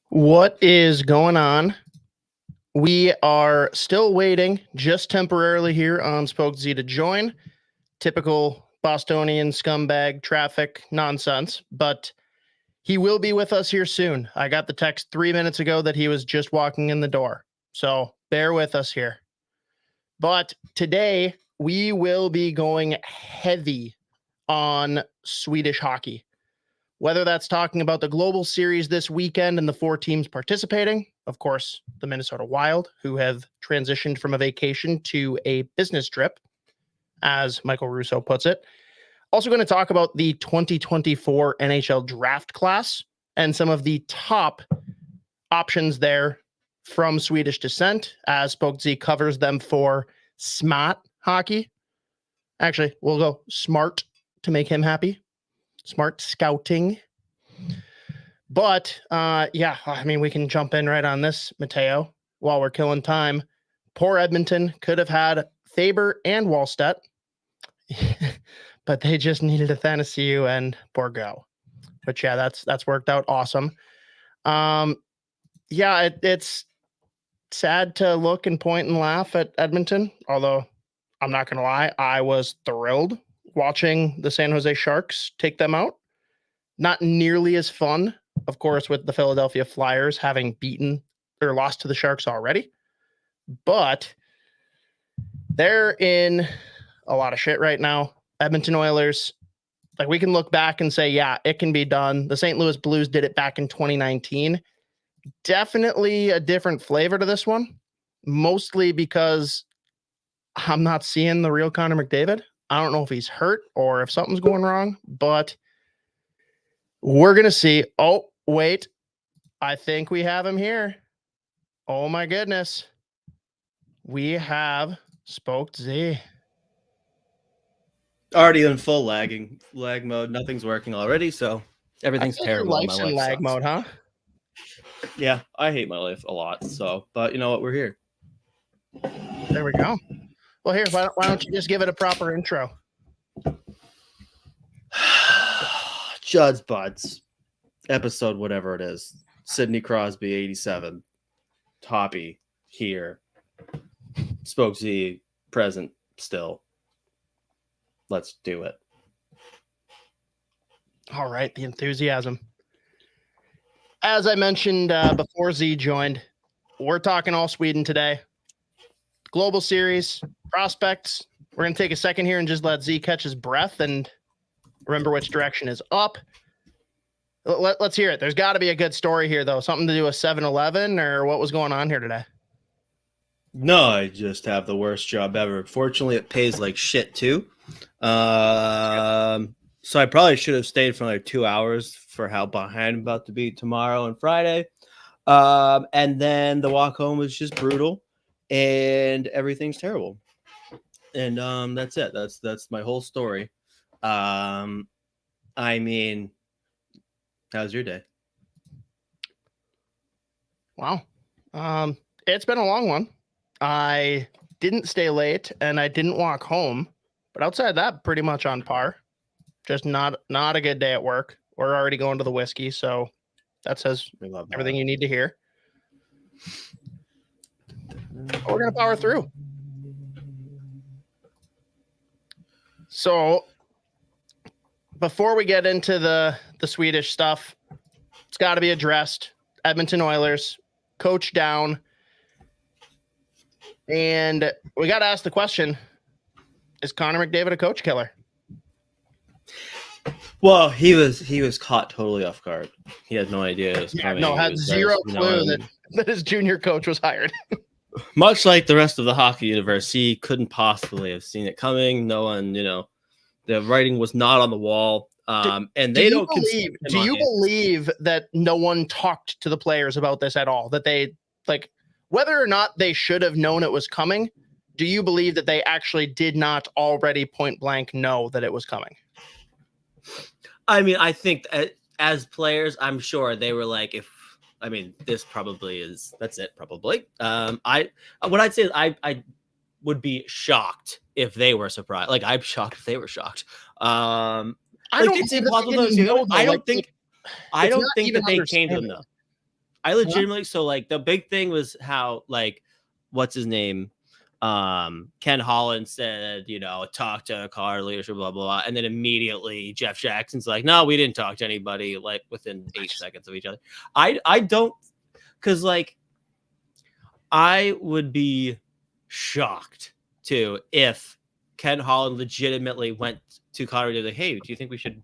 What is going on? We are still waiting just temporarily here on Spoke Z to join. Typical Bostonian scumbag traffic nonsense, but he will be with us here soon. I got the text 3 minutes ago that he was just walking in the door, so bear with us here. But today we will be going heavy on Swedish hockey. Whether that's talking about the global series this weekend and the 4 teams participating, of course, the Minnesota Wild, who have transitioned from a vacation to a business trip, as Michael Russo puts it. Also going to talk about the 2024 NHL draft class and some of the top options there from Swedish descent, as Spoke Z covers them for smart hockey. Actually, we'll go smart to make him happy. Smart scouting. But yeah, I mean, we can jump in right on this, Mateo, while we're killing time. Poor Edmonton could have had Faber and Wallstedt, but they just needed Athanasiou and Borgo. But yeah, that's worked out awesome. Yeah, it's sad to look and point and laugh at Edmonton, although I'm not going to lie, I was thrilled watching the San Jose Sharks take them out. Not nearly as fun, of course, with the Philadelphia Flyers having beaten or lost to the Sharks already. But they're in a lot of shit right now. Edmonton Oilers, like, we can look back and say, yeah, it can be done. The St. Louis Blues did it back in 2019. Definitely a different flavor to this one, mostly because I'm not seeing the real Connor McDavid. I don't know if he's hurt or if something's going wrong, but we're going to see. Oh, wait. I think we have him here. Oh, my goodness. We have Spoke Z. Already in full lag mode. Nothing's working already, so everything's terrible. Life's in lag mode, huh? Yeah, I hate my life a lot. So, but you know what? We're here. There we go. Well, here, why don't you just give it a proper intro? Judd'z Budz, episode whatever it is. Sidney Crosby, 87. Toppy, here. Spoke Z, present, still. Let's do it. All right, the enthusiasm. As I mentioned before Z joined, we're talking all Sweden today. Global series, prospects. We're going to take a second here and just let Z catch his breath and remember which direction is up. Let's hear it. There's got to be a good story here, though. Something to do with 7-Eleven, or what was going on here today? No, I just have the worst job ever. Fortunately, it pays like shit, too. So I probably should have stayed for like 2 hours for how behind I'm about to be tomorrow and Friday. And then the walk home was just brutal. And everything's terrible. And that's it. That's my whole story. I mean, how's your day? Wow. It's been a long one. I didn't stay late and I didn't walk home, but outside that, pretty much on par. Just not a good day at work. We're already going to the whiskey, so that says everything you need to hear. But we're going to power through. So before we get into the Swedish stuff, it's got to be addressed. Edmonton Oilers, coach down. And we got to ask the question, is Connor McDavid a coach killer? Well, he was caught totally off guard. He had no idea it was coming. No, had zero clue that his junior coach was hired. Much like the rest of the hockey universe, he couldn't possibly have seen it coming. No one, the writing was not on the wall. And they don't believe. Do you believe that no one talked to the players about this at all? That they like whether or not they should have known it was coming. Do you believe that they actually did not already point blank know that it was coming? I mean, I think as players, I'm sure they were like, this probably is. That's it, probably. What I'd say is I would be shocked if they were surprised. Like I'm shocked if they were shocked. I don't think that they came to them though. I legitimately so like the big thing was how like what's his name? Ken Holland said, talk to car leadership, blah, blah, blah. And then immediately Jeff Jackson's like, no, we didn't talk to anybody like within 8 seconds of each other. I don't because like I would be shocked too if Ken Holland legitimately went to Connor and like, hey, do you think we should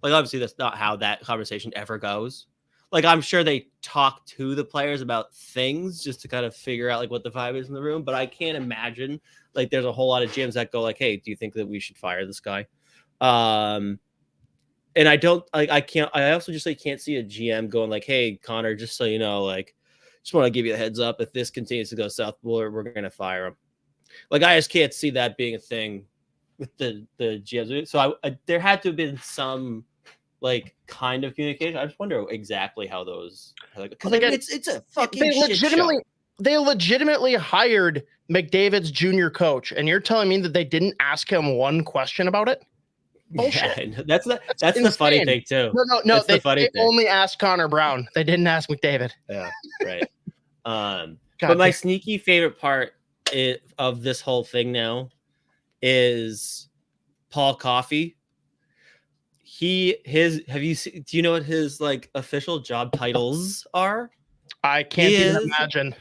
like obviously that's not how that conversation ever goes. Like I'm sure they talk to the players about things just to kind of figure out like what the vibe is in the room, but I can't imagine like there's a whole lot of gyms that go like, hey, do you think that we should fire this guy? And I don't like I also just like can't see a GM going like, hey, Connor, just so you know, like just want to give you a heads up if this continues to go south, we're gonna fire him. Like I just can't see that being a thing with the GMs. So there had to have been some like kind of communication. I just wonder exactly how those because like, it's a fucking they legitimately hired McDavid's junior coach, and you're telling me that they didn't ask him one question about it? Bullshit. Yeah, that's the funny thing too. No. They only asked Connor Brown. They didn't ask McDavid. Yeah, right. But my sneaky favorite part of this whole thing now is Paul Coffey. Do you know what his like official job titles are? I can't even imagine.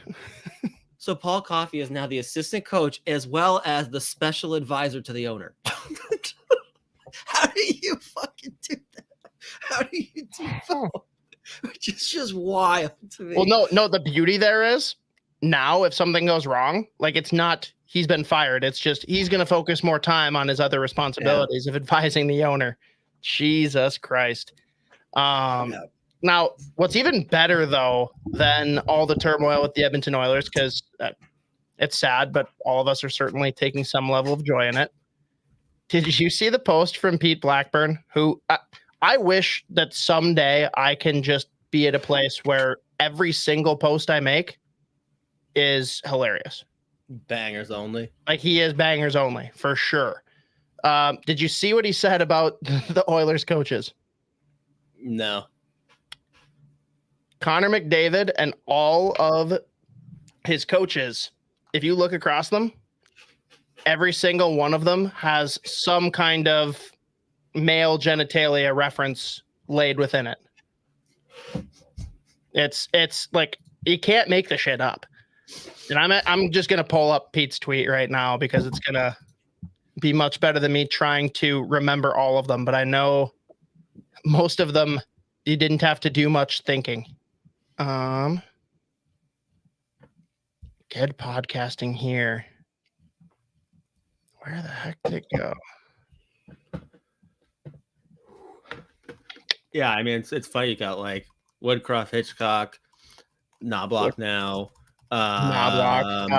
So Paul Coffey is now the assistant coach as well as the special advisor to the owner. How do you fucking do that? How do you do that? Which is just wild to me. Well, no, the beauty there is now if something goes wrong, like it's not he's been fired. It's just he's going to focus more time on his other responsibilities of advising the owner. Jesus Christ. Now, what's even better, though, than all the turmoil with the Edmonton Oilers, because it's sad, but all of us are certainly taking some level of joy in it. Did you see the post from Pete Blackburn, who I wish that someday I can just be at a place where every single post I make is hilarious. Bangers only. Like he is bangers only, for sure. Did you see what he said about the Oilers coaches? No. Connor McDavid and all of his coaches, if you look across them, every single one of them has some kind of male genitalia reference laid within it. It's like you can't make the shit up. And I'm just gonna pull up Pete's tweet right now because it's gonna be much better than me trying to remember all of them. But I know most of them you didn't have to do much thinking. Good podcasting here. Where the heck did it go? Yeah, I mean it's funny. You got like Woodcroft, Hitchcock, Knobloch now. Knobloch.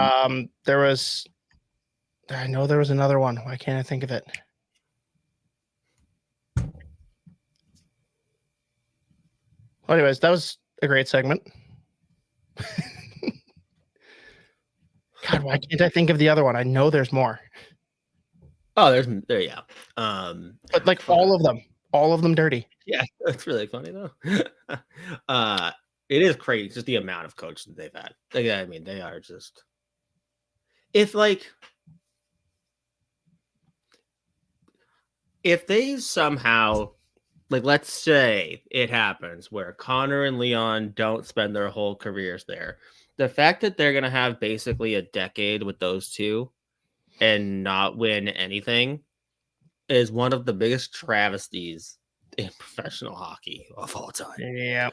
I know there was another one. Why can't I think of it? Well, anyways, that was a great segment. God, why can't I think of the other one? I know there's more. Oh, yeah. But like all of them dirty. Yeah, that's really funny though. It is crazy, just the amount of coaches that they've had. Like, I mean, they are just. If they somehow, like, let's say it happens where Connor and Leon don't spend their whole careers there, the fact that they're gonna have basically a decade with those two and not win anything is one of the biggest travesties in professional hockey of all time. Yeah.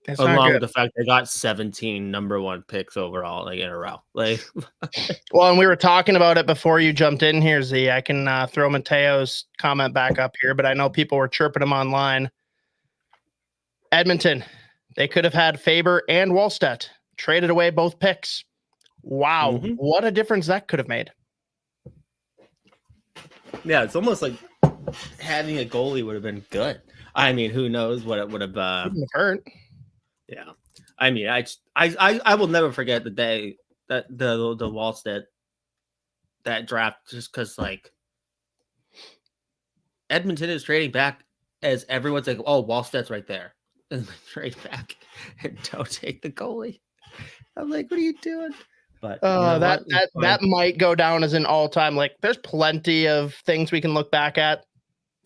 It's not Along good. with the fact they got 17 number 1 picks overall, like, in a row. Like, Well, and we were talking about it before you jumped in here, Z. I can throw Mateo's comment back up here, but I know people were chirping him online. Edmonton, they could have had Faber and Wallstedt, traded away both picks. Wow, what a difference that could have made. Yeah, it's almost like having a goalie would have been good. I mean, who knows what it would have hurt. Yeah, I mean, I will never forget the day that the Wallstedt that draft, just because like Edmonton is trading back as everyone's like, oh, Wallstedt's right there, and they trade back and don't take the goalie. I'm like, what are you doing? But that might go down as an all-time. Like, there's plenty of things we can look back at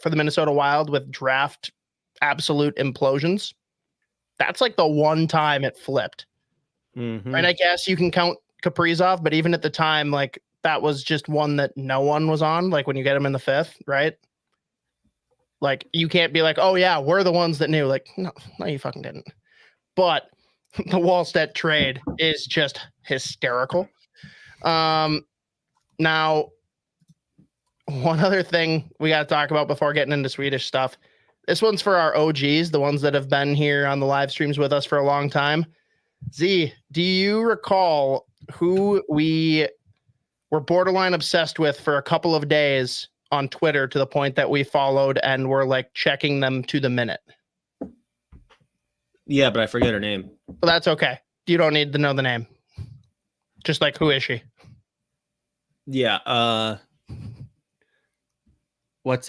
for the Minnesota Wild with draft absolute implosions. That's like the one time it flipped. And I guess you can count Kaprizov, but even at the time, like, that was just one that no one was on. Like, when you get him in the 5th, right? Like, you can't be like, oh yeah, we're the ones that knew. Like, no, you fucking didn't. But the Wallstedt trade is just hysterical. Now, one other thing we got to talk about before getting into Swedish stuff. This one's for our OGs, the ones that have been here on the live streams with us for a long time. Z, do you recall who we were borderline obsessed with for a couple of days on Twitter to the point that we followed and were like checking them to the minute? Yeah, but I forget her name. Well, that's okay. You don't need to know the name. Just like, who is she? Yeah.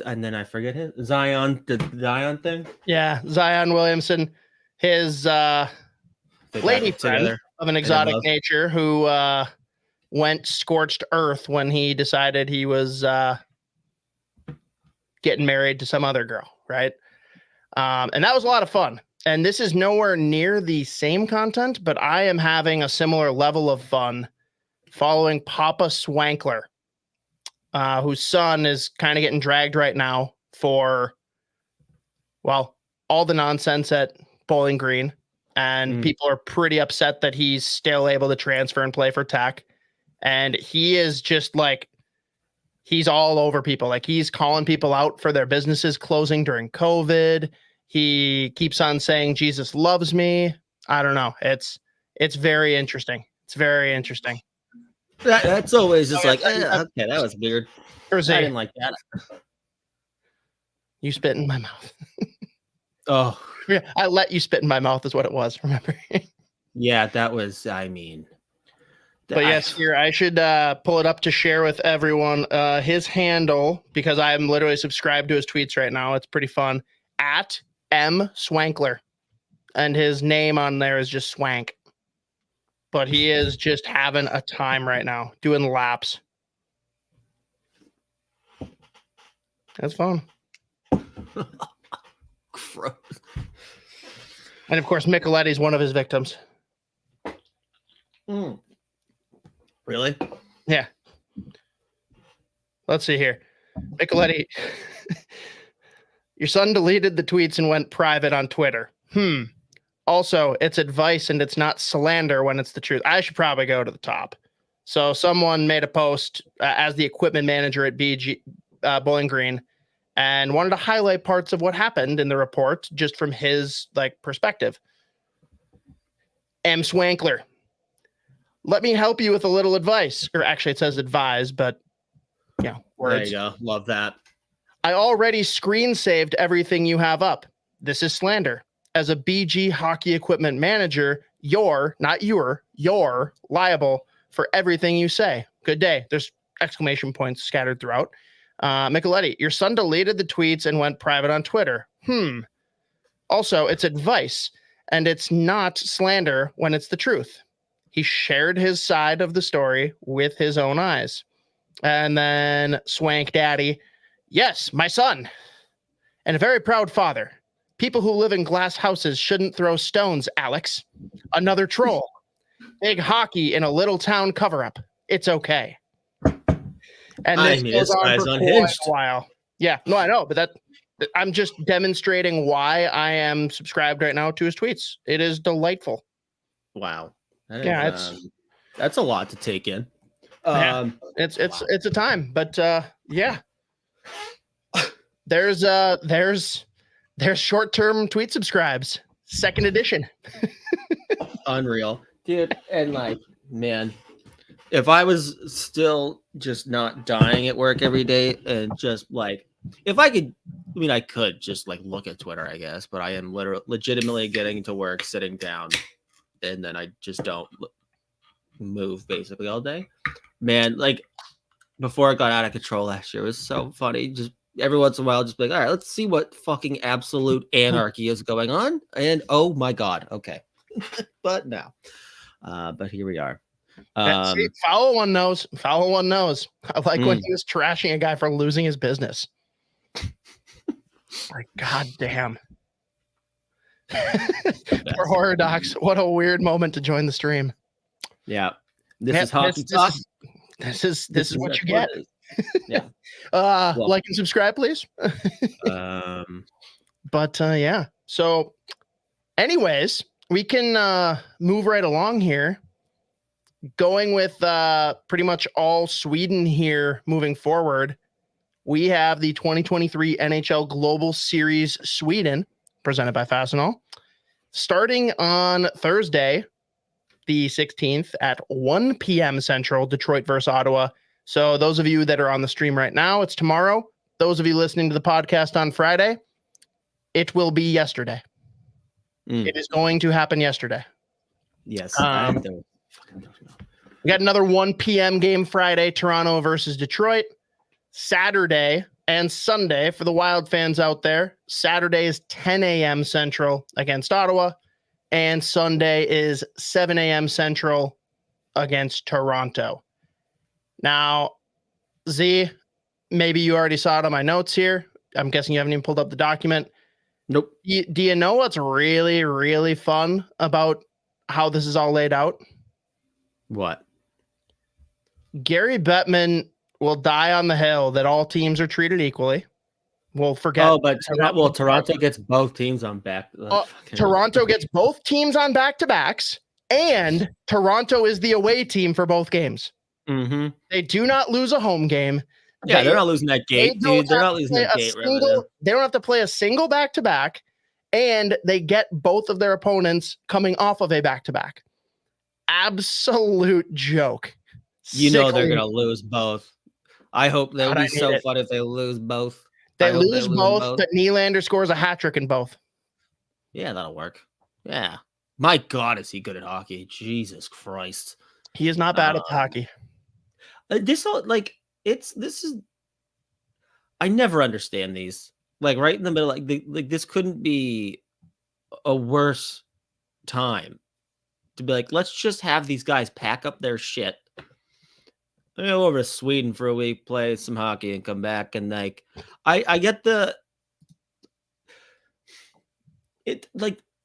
And then I forget his Zion thing. Yeah, Zion Williamson, his lady friend of an exotic nature who went scorched earth when he decided he was getting married to some other girl, right? And that was a lot of fun. And this is nowhere near the same content, but I am having a similar level of fun following Papa Swankler, whose son is kind of getting dragged right now for, well, all the nonsense at Bowling Green. And people are pretty upset that he's still able to transfer and play for Tech. And he is just like, he's all over people. Like, he's calling people out for their businesses closing during COVID. He keeps on saying, Jesus loves me. I don't know. It's very interesting. It's very interesting. That's always just okay, that was weird. I didn't like that. You spit in my mouth. Oh. Yeah, I let you spit in my mouth is what it was, remember? Yeah, that was, I mean. But yes, here, I should pull it up to share with everyone. His handle, because I am literally subscribed to his tweets right now. It's pretty fun. At M Swankler. And his name on there is just Swank. But he is just having a time right now, doing laps. That's fun. Gross. And of course, Micheletti's one of his victims. Really? Yeah. Let's see here. Micheletti, your son deleted the tweets and went private on Twitter. Also, it's advice and it's not slander when it's the truth. I should probably go to the top. So someone made a post as the equipment manager at Bowling Green and wanted to highlight parts of what happened in the report just from his perspective. M. Swankler, let me help you with a little advice. Or actually, it says advise, but words. There you go. Love that. I already screen saved everything you have up. This is slander. As a BG hockey equipment manager, you're liable for everything you say. Good day. There's exclamation points scattered throughout. Micheletti, your son deleted the tweets and went private on Twitter. Also, it's advice, and it's not slander when it's the truth. He shared his side of the story with his own eyes. And then Swank Daddy, yes, my son, and a very proud father. People who live in glass houses shouldn't throw stones, Alex. Another troll. Big hockey in a little town cover-up. It's okay. And this goes on for quite a while. Yeah, no, I know, but I'm just demonstrating why I am subscribed right now to his tweets. It is delightful. Wow. That's a lot to take in. It's a time, but yeah. There's short-term tweet subscribes, second edition. Unreal, dude. And like, man, if I was still just not dying at work every day and just like, if I could, I mean, I could just like look at Twitter, I guess, but I am legitimately getting to work, sitting down, and then I just don't move basically all day. Man, like before it got out of control last year, it was so funny. Just every once in a while, just be like, all right, let's see what fucking absolute anarchy is going on. And oh my God, okay. But now, but here we are. See, Foul one knows. I like when he was trashing a guy for losing his business. Like, God damn. For Horror Docs, what a weird moment to join the stream. Yeah. This is hockey talk. This is what you get. Yeah. Like and subscribe, please. But yeah. So anyways, we can move right along here. Going with pretty much all Sweden here moving forward. We have the 2023 NHL Global Series Sweden, presented by Fastenal, starting on Thursday, the 16th at 1 p.m. Central, Detroit versus Ottawa. So those of you that are on the stream right now, it's tomorrow. Those of you listening to the podcast on Friday, it will be yesterday. It is going to happen yesterday. Yes. We got another 1 p.m. game Friday, Toronto versus Detroit. Saturday and Sunday for the Wild fans out there. Saturday is 10 a.m. Central against Ottawa, and Sunday is 7 a.m. Central against Toronto. Now, Z, maybe you already saw it on my notes here. I'm guessing you haven't even pulled up the document. Nope. Do you know what's really, really fun about how this is all laid out? What? Gary Bettman will die on the hill that all teams are treated equally. We'll forget. Oh, but Toronto gets both teams on back. Toronto gets both teams on back-to-backs, and Toronto is the away team for both games. Mm-hmm. They do not lose a home game. Yeah, they're not losing that gate, dude. They're not losing that gate. They don't have to play a single back-to-back, and they get both of their opponents coming off of a back-to-back. Absolute joke. You know they're going to lose both. I hope that would be so fun if they lose both. They lose both, but Nylander scores a hat trick in both. Yeah, that'll work. Yeah. My God, is he good at hockey? Jesus Christ. He is not bad at hockey. I never understand these. Like right in the middle, like this couldn't be a worse time to be like, let's just have these guys pack up their shit, go over to Sweden for a week, play some hockey, and come back. And like, I get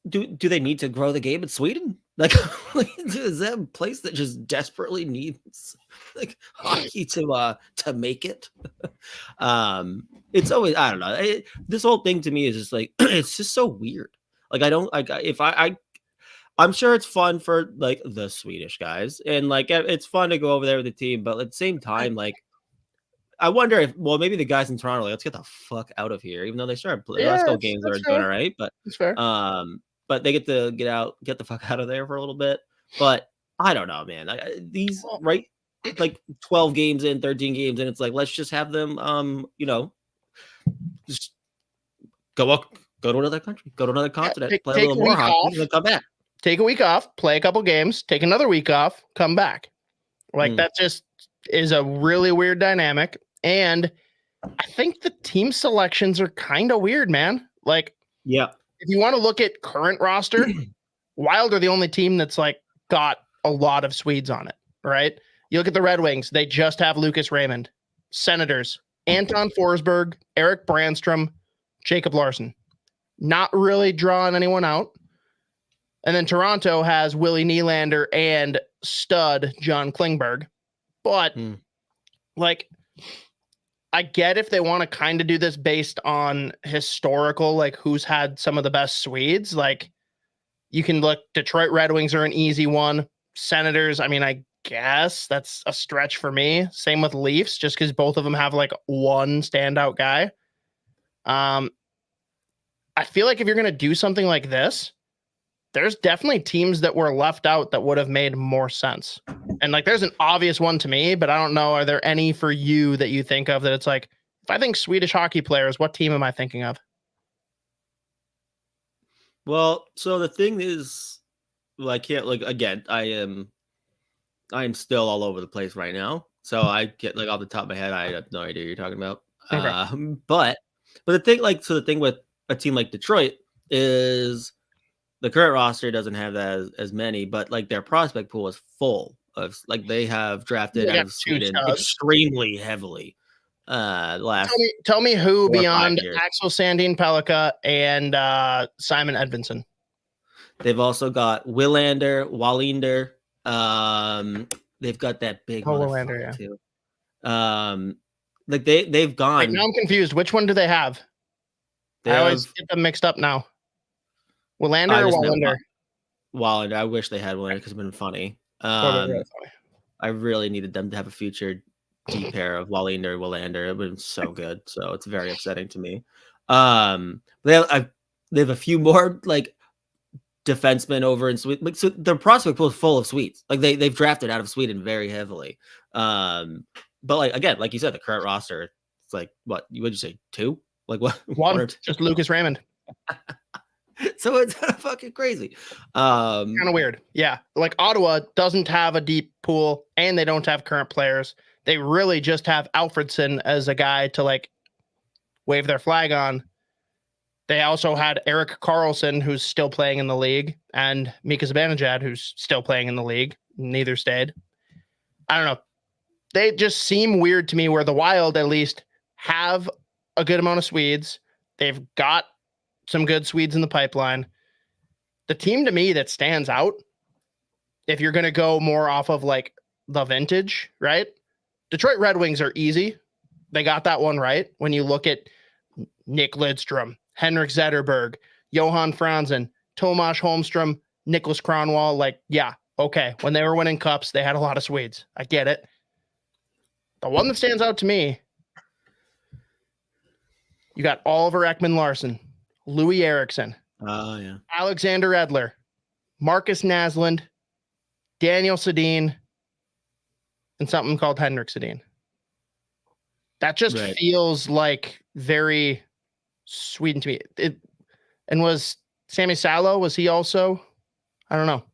do they need to grow the game in Sweden? Like, is that a place that just desperately needs like hockey to make it? It's always, I don't know. This whole thing to me is just like, it's just so weird. Like, I'm sure it's fun for like the Swedish guys, and like it's fun to go over there with the team, but at the same time, like I wonder if maybe the guys in Toronto, like, let's get the fuck out of here, even though they started playing last couple games are doing all right, but it's fair. But they get to get the fuck out of there for a little bit. But I don't know, man. These right, like 12 games in, 13 games in, it's like let's just have them, just go to another country, go to another continent, play a little more hockey, and then come back. Take a week off, play a couple games, take another week off, come back. Like that just is a really weird dynamic. And I think the team selections are kind of weird, man. Like, yeah. If you want to look at current roster, Wild are the only team that's like got a lot of Swedes on it, right? You look at the Red Wings, they just have Lucas Raymond. Senators, Anton Forsberg, Eric Brandstrom, Jacob Larson. Not really drawing anyone out. And then Toronto has Willie Nylander and stud John Klingberg. But like I get if they want to kind of do this based on historical, like who's had some of the best Swedes. Like you can look, Detroit Red Wings are an easy one. Senators, I mean, I guess that's a stretch for me. Same with Leafs, just because both of them have like one standout guy. I feel like if you're going to do something like this, there's definitely teams that were left out that would have made more sense. And like, there's an obvious one to me, but I don't know. Are there any for you that you think of that it's like, if I think Swedish hockey players, what team am I thinking of? Well, so the thing is, well, I can't like again. I am still all over the place right now. So I get like off the top of my head, I have no idea what you're talking about. Okay. But the thing, like, so the thing with a team like Detroit is the current roster doesn't have as many, but like their prospect pool is full of like they have drafted out of Sweden extremely heavily. Tell me who beyond years. Axel Sandin Pellikka and Simon Edvinsson. They've also got Willander, Wallinder. They've got that big Willander, too. Like they've gone. Like, now I'm confused. Which one do they have? I always get them mixed up now. Willander or Wallander? Wallander. I wish they had Willander because it's been funny. I really needed them to have a future D pair of Wallinder and Willander. It would have been so good. So it's very upsetting to me. They have a few more like defensemen over in Sweden. Like, so their prospect pool is full of Swedes. Like they've drafted out of Sweden very heavily. But like again, like you said, the current roster, it's like what would you say, 2? Like what? One or two? Just Lucas Raymond. So it's kind of fucking crazy. Kind of weird. Yeah. Like Ottawa doesn't have a deep pool and they don't have current players. They really just have Alfredsson as a guy to like wave their flag on. They also had Erik Karlsson, who's still playing in the league, and Mika Zibanejad, who's still playing in the league. Neither stayed. I don't know. They just seem weird to me where the Wild at least have a good amount of Swedes. They've got some good Swedes in the pipeline. The team to me that stands out, if you're going to go more off of like the vintage, right? Detroit Red Wings are easy. They got that one right. When you look at Nick Lidstrom, Henrik Zetterberg, Johan Franzen, Tomas Holmstrom, Nicholas Kronwall, like, yeah, okay. When they were winning cups, they had a lot of Swedes. I get it. The one that stands out to me, you got Oliver Ekman-Larsson, Louis Eriksson, Alexander Edler, Marcus Naslund, Daniel Sedin, and something called Henrik Sedin. That just feels like very Sweden to me. And was Sammy Salo, was he also? I don't know.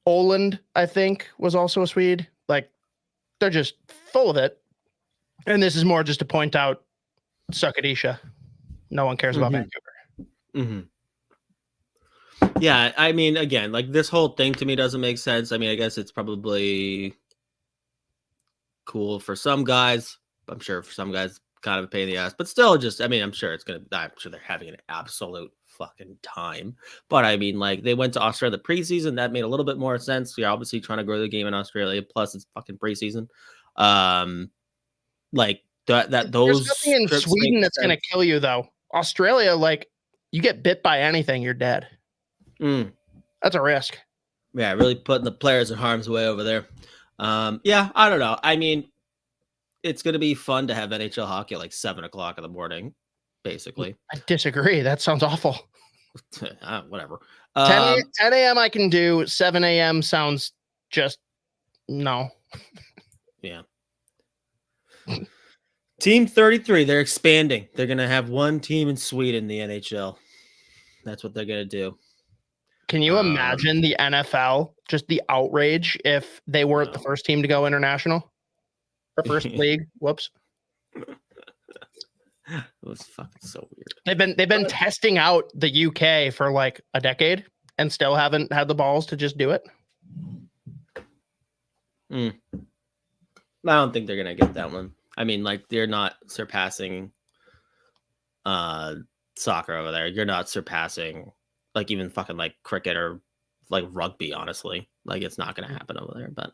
Oland, I think, was also a Swede. Like, they're just full of it. And this is more just to point out Suckadisha. No one cares about Vancouver. Mm-hmm. Yeah, I mean, again, like this whole thing to me doesn't make sense. I mean, I guess it's probably cool for some guys. I'm sure for some guys, kind of a pain in the ass, but still just, I mean, I'm sure they're having an absolute fucking time. But I mean, like they went to Australia the preseason. That made a little bit more sense. You're obviously trying to grow the game in Australia. Plus it's fucking preseason. Like those. There's nothing in Sweden that's going to kill you though. Australia, like you get bit by anything, you're dead. That's a risk. Yeah, really putting the players in harm's way over there. Yeah, I don't know. I mean, it's going to be fun to have NHL hockey at like 7:00 in the morning, basically. I disagree. That sounds awful. Whatever. 10 a.m. I can do. 7 a.m. sounds just no. Yeah. Team 33, they're expanding. They're going to have one team in Sweden in the NHL. That's what they're going to do. Can you imagine the NFL, just the outrage if they weren't the first team to go international? Or first league? Whoops. It was fucking so weird. They've been testing out the UK for like a decade and still haven't had the balls to just do it. I don't think they're gonna get that one. I mean, like they're not surpassing soccer over there. You're not surpassing like even fucking like cricket or like rugby, honestly. Like it's not gonna happen over there. But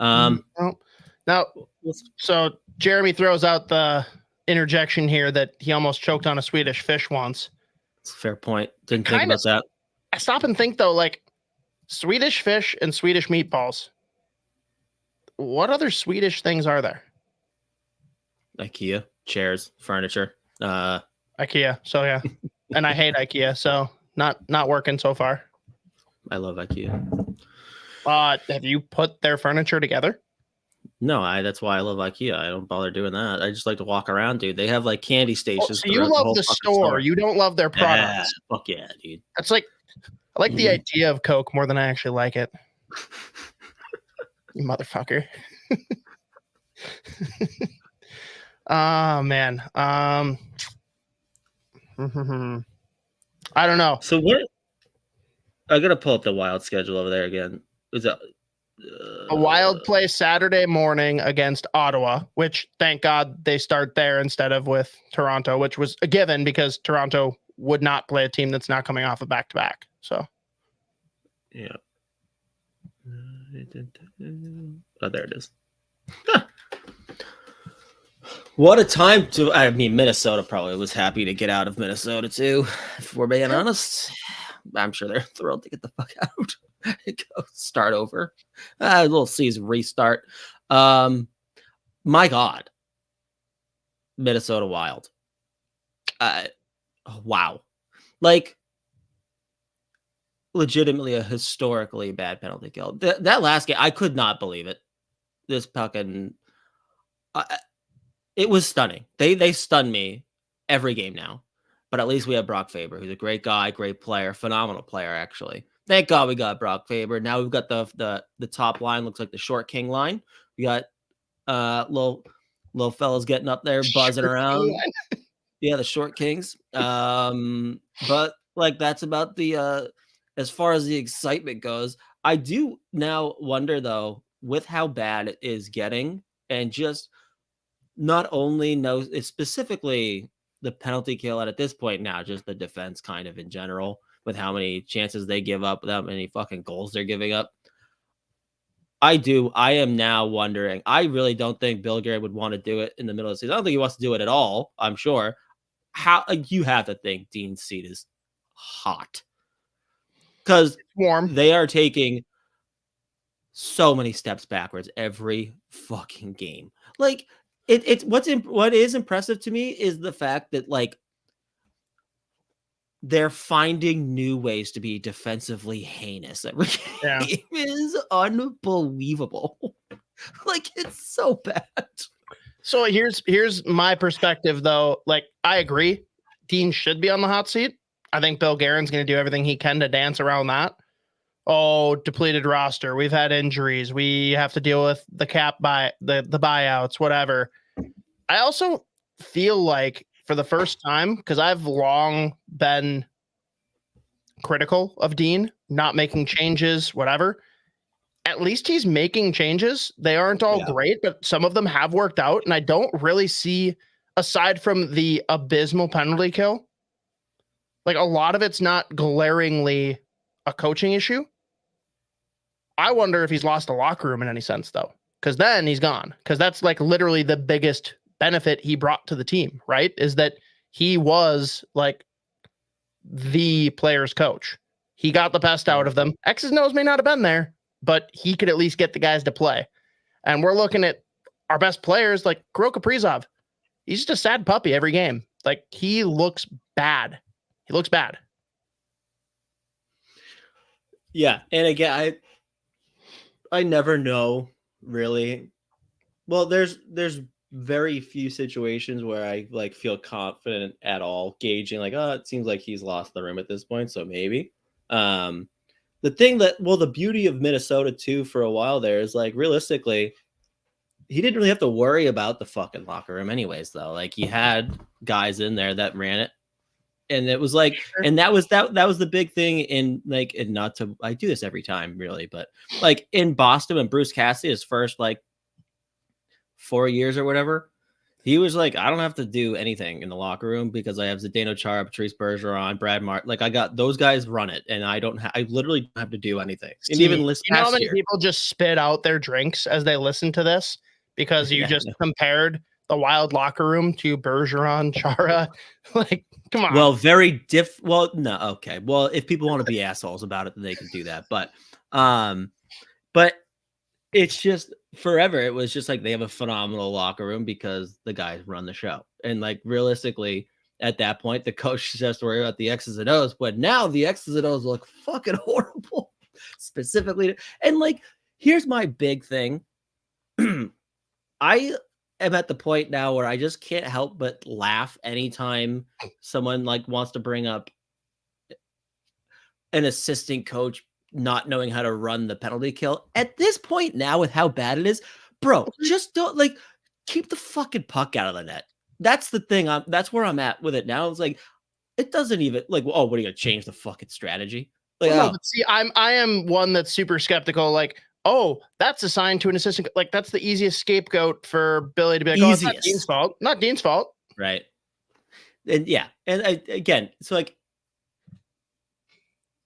well, Now, so Jeremy throws out the interjection here that he almost choked on a Swedish fish once. That's a fair point. Didn't think about that. I stop and think though, like Swedish fish and Swedish meatballs. What other Swedish things are there? IKEA, chairs, furniture. IKEA. So yeah. And I hate IKEA, so not working so far. I love IKEA. Have you put their furniture together? No, that's why I love IKEA. I don't bother doing that. I just like to walk around, dude. They have like candy stations. So you love the store. You don't love their products. Yeah, fuck yeah, dude. That's like, I like the idea of Coke more than I actually like it. You motherfucker. Oh man. I don't know. So what? I gotta pull up the Wild schedule over there again. Is that a Wild play Saturday morning against Ottawa, which thank God they start there instead of with Toronto, which was a given because Toronto would not play a team that's not coming off a back-to-back. So, yeah. Oh, there it is. What a time to... I mean, Minnesota probably was happy to get out of Minnesota, too, if we're being honest. I'm sure they're thrilled to get the fuck out. Go start over. A little season restart. My God. Minnesota Wild. Wow. Like, legitimately a historically bad penalty kill. That last game, I could not believe it. This fucking... it was stunning. They stun me every game now. But at least we have Brock Faber, who's a great guy, great player, phenomenal player, actually. Thank God we got Brock Faber. Now we've got the top line, looks like the short king line. We got little fellas getting up there, buzzing around. Yeah, the short kings. But like that's about the as far as the excitement goes. I do now wonder though, with how bad it is getting, and just not only it's specifically the penalty kill at this point now, just the defense kind of in general, with how many chances they give up, how many fucking goals they're giving up. I am now wondering. I really don't think Bill Guerin would want to do it in the middle of the season. I don't think he wants to do it at all. I'm sure. How you have to think Dean's seat is hot because warm. They are taking so many steps backwards every fucking game. Like it's what is impressive to me is the fact that like they're finding new ways to be defensively heinous every game. Is unbelievable. Like it's so bad. So here's my perspective though. Like I agree, Dean should be on the hot seat. I think Bill Guerin's going to do everything he can to dance around that. Oh, depleted roster. We've had injuries. We have to deal with the cap the buyouts, whatever. I also feel like for the first time, because I've long been critical of Dean not making changes, whatever. At least he's making changes. They aren't all great, but some of them have worked out. And I don't really see, aside from the abysmal penalty kill, like a lot of it's not glaringly a coaching issue. I wonder if he's lost the locker room in any sense, though, because then he's gone. Because that's like literally the biggest benefit he brought to the team, right? Is that he was like the player's coach. He got the best out of them. X's and O's may not have been there, but he could at least get the guys to play. And we're looking at our best players like Kirill Kaprizov. He's just a sad puppy every game. Like he looks bad. He looks bad. Yeah. And again, I never know really. Well, there's very few situations where I like feel confident at all gauging like, oh, it seems like he's lost the room at this point. So maybe, the thing that, well, the beauty of Minnesota too, for a while there is like, realistically, he didn't really have to worry about the fucking locker room anyways, though. Like he had guys in there that ran it. And it was like, and that was the big thing in like, and not to, I do this every time really, but like in Boston when Bruce Cassidy, his first like 4 years or whatever, he was like, I don't have to do anything in the locker room because I have Zdeno Chara, Patrice Bergeron, Brad Martin. Like I got those guys run it, and I literally don't have to do anything. And even listen, you know how many people just spit out their drinks as they listen to this because you Yeah, just no. compared the Wild locker room to Bergeron, Chara. Like, come on. Well, well, no, okay. Well, if people want to be assholes about it, then they can do that. But it's just forever. It was just like they have a phenomenal locker room because the guys run the show. And like realistically, at that point, the coach just has to worry about the X's and O's. But now the X's and O's look fucking horrible. Specifically. And like, here's my big thing. I am at the point now where I just can't help but laugh anytime someone like wants to bring up an assistant coach not knowing how to run the penalty kill. At this point now, with how bad it is, bro, just don't like keep the fucking puck out of the net. That's the thing. That's where I'm at with it now. It's like it doesn't even like, oh, what are you gonna change the fucking strategy? Like, well, no, but see, I am one that's super skeptical. Like, oh, that's assigned to an assistant. Like, that's the easiest scapegoat for Billy to be like, oh, it's not Dean's fault. Not Dean's fault. Right. And yeah. And again, it's like,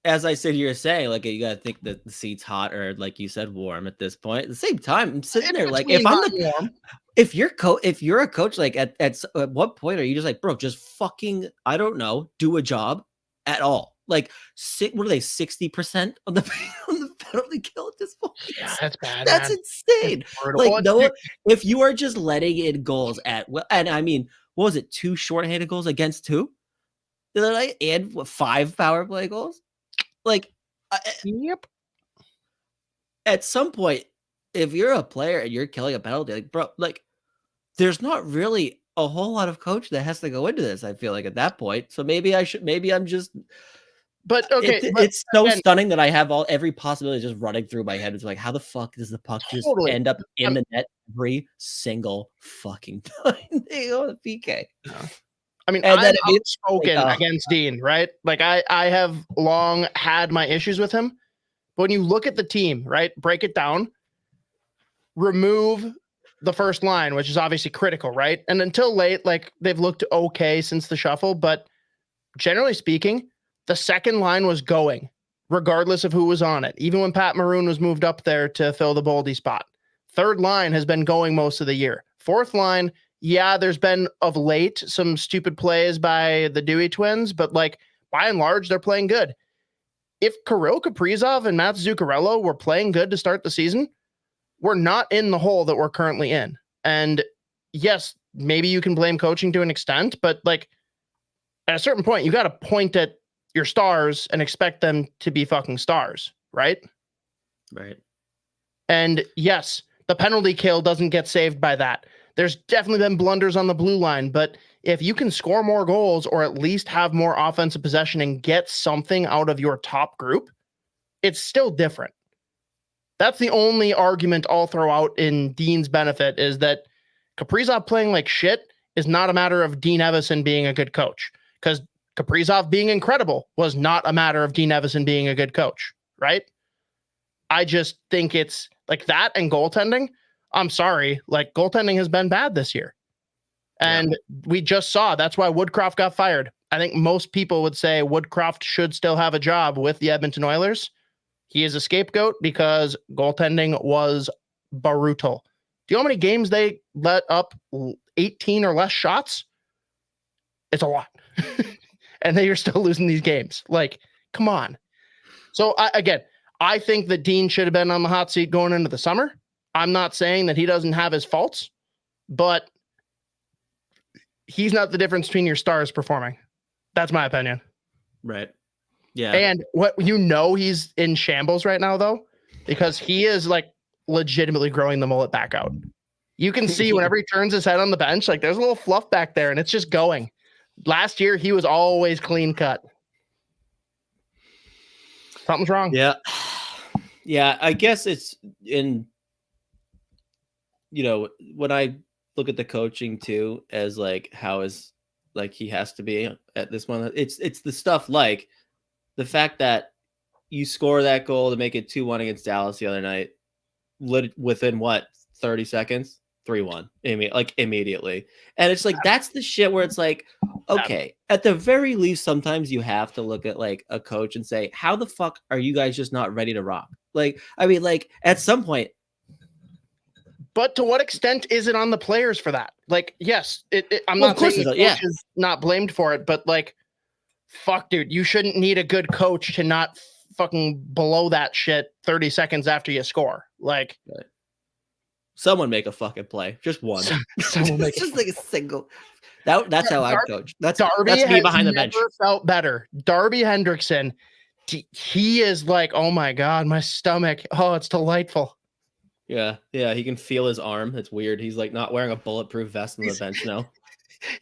as I said, you're saying, like, you got to think that the seat's hot or, like you said, warm at this point. At the same time, I'm sitting there like, if you're a coach, like, at what point are you just like, bro, just fucking, I don't know, do a job at all? Like, what are they, 60% on the penalty kill at this point? Yeah, that's bad. That's insane. Like, no, if you are just letting in goals and I mean, what was it, 2 shorthanded goals against 2? And 5 power play goals? Like, yep. At some point, if you're a player and you're killing a penalty, like, bro, like, there's not really a whole lot of coach that has to go into this. I feel like at that point, so maybe I'm just. But okay, it's so stunning that I have every possibility just running through my head. It's like, how the fuck does the puck just end up in the net every single fucking time they go to PK? I mean, I'm outspoken against Dean, right? Like I have long had my issues with him. But when you look at the team, right, break it down, remove the first line, which is obviously critical, right? And until late, like they've looked okay since the shuffle, but generally speaking, the second line was going regardless of who was on it, even when Pat Maroon was moved up there to fill the Boldy spot. Third line has been going most of the year. Fourth line, yeah, there's been of late some stupid plays by the Dewey twins, but like by and large, they're playing good. If Kirill Kaprizov and Matt Zuccarello were playing good to start the season, we're not in the hole that we're currently in. And yes, maybe you can blame coaching to an extent, but like at a certain point, you got to point at your stars and expect them to be fucking stars, right? Right. And yes, the penalty kill doesn't get saved by that. There's definitely been blunders on the blue line, but if you can score more goals or at least have more offensive possession and get something out of your top group, it's still different. That's the only argument I'll throw out in Dean's benefit is that Kaprizov playing like shit is not a matter of Dean Evison being a good coach, because Kaprizov being incredible was not a matter of Dean Evison being a good coach, right? I just think it's like that and goaltending. I'm sorry, like goaltending has been bad this year. And we just saw that's why Woodcroft got fired. I think most people would say Woodcroft should still have a job with the Edmonton Oilers. He is a scapegoat because goaltending was brutal. Do you know how many games they let up 18 or less shots? It's a lot. And they are still losing these games. Like, come on. So I think that Dean should have been on the hot seat going into the summer. I'm not saying that he doesn't have his faults, but he's not the difference between your stars performing. That's my opinion. Right. Yeah. And he's in shambles right now though, because he is like legitimately growing the mullet back out. You can see whenever he turns his head on the bench, like there's a little fluff back there and it's just going. Last year, he was always clean cut. Something's wrong. Yeah. Yeah. I guess it's in, when I look at the coaching too, as like, how is like he has to be at this one. It's the stuff like the fact that you score that goal to make it 2-1 against Dallas the other night within 30 seconds, 3-1, like immediately. And it's like, that's the shit where it's like, okay, at the very least, sometimes you have to look at like a coach and say, how the fuck are you guys just not ready to rock? Like, I mean, like at some point, But to what extent is it on the players for that? Like, yes, I'm Well, not of course saying the it is, coach is not blamed for it, but like, fuck, dude, you shouldn't need a good coach to not fucking blow that shit 30 seconds after you score. Like, someone make a fucking play, just one. someone make just like a single. That's how I coach. That's Darby me behind the has bench. never felt better. Darby Hendrickson, he is like, oh my god, my stomach. Oh, it's delightful. Yeah, he can feel his arm. It's weird. He's like not wearing a bulletproof vest on the bench now.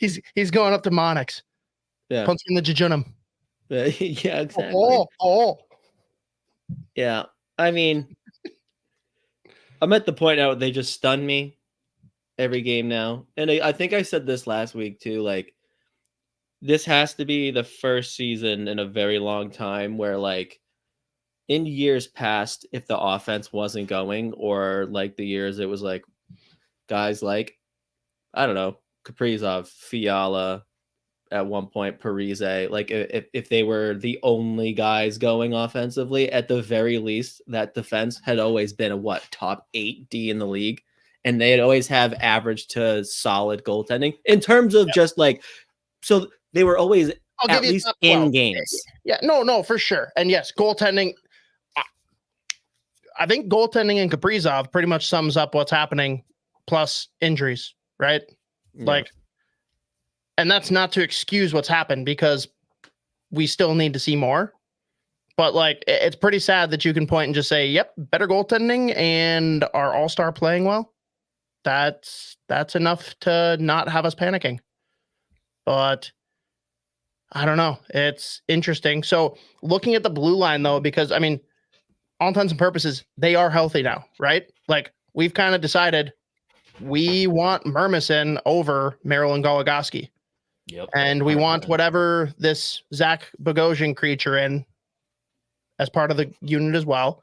He's going up to Monix. Yeah, punching the jejunum. Yeah, exactly. Oh. Yeah, I mean, I'm at the point now they just stun me every game now, and I think I said this last week too. Like, this has to be the first season in a very long time where, like, in years past, if the offense wasn't going, or like the years it was like guys like, I don't know, Kaprizov, Fiala, at one point Parise, like if they were the only guys going offensively, at the very least, that defense had always been a top 8D in the league, and they'd always have average to solid goaltending in terms of just like, so they were always at least in games. Yeah, no, for sure. And yes, goaltending. I think goaltending and Kaprizov pretty much sums up what's happening, plus injuries, right? Yeah. Like, and that's not to excuse what's happened, because we still need to see more. But like, it's pretty sad that you can point and just say, yep, better goaltending and our all-star playing well. That's enough to not have us panicking. But I don't know. It's interesting. So looking at the blue line, though, because I mean, all intents and purposes, they are healthy now, right? Like, we've kind of decided we want Mermison over Marilyn Goligoski. Yep. And we want whatever this Zach Bogosian creature in as part of the unit as well.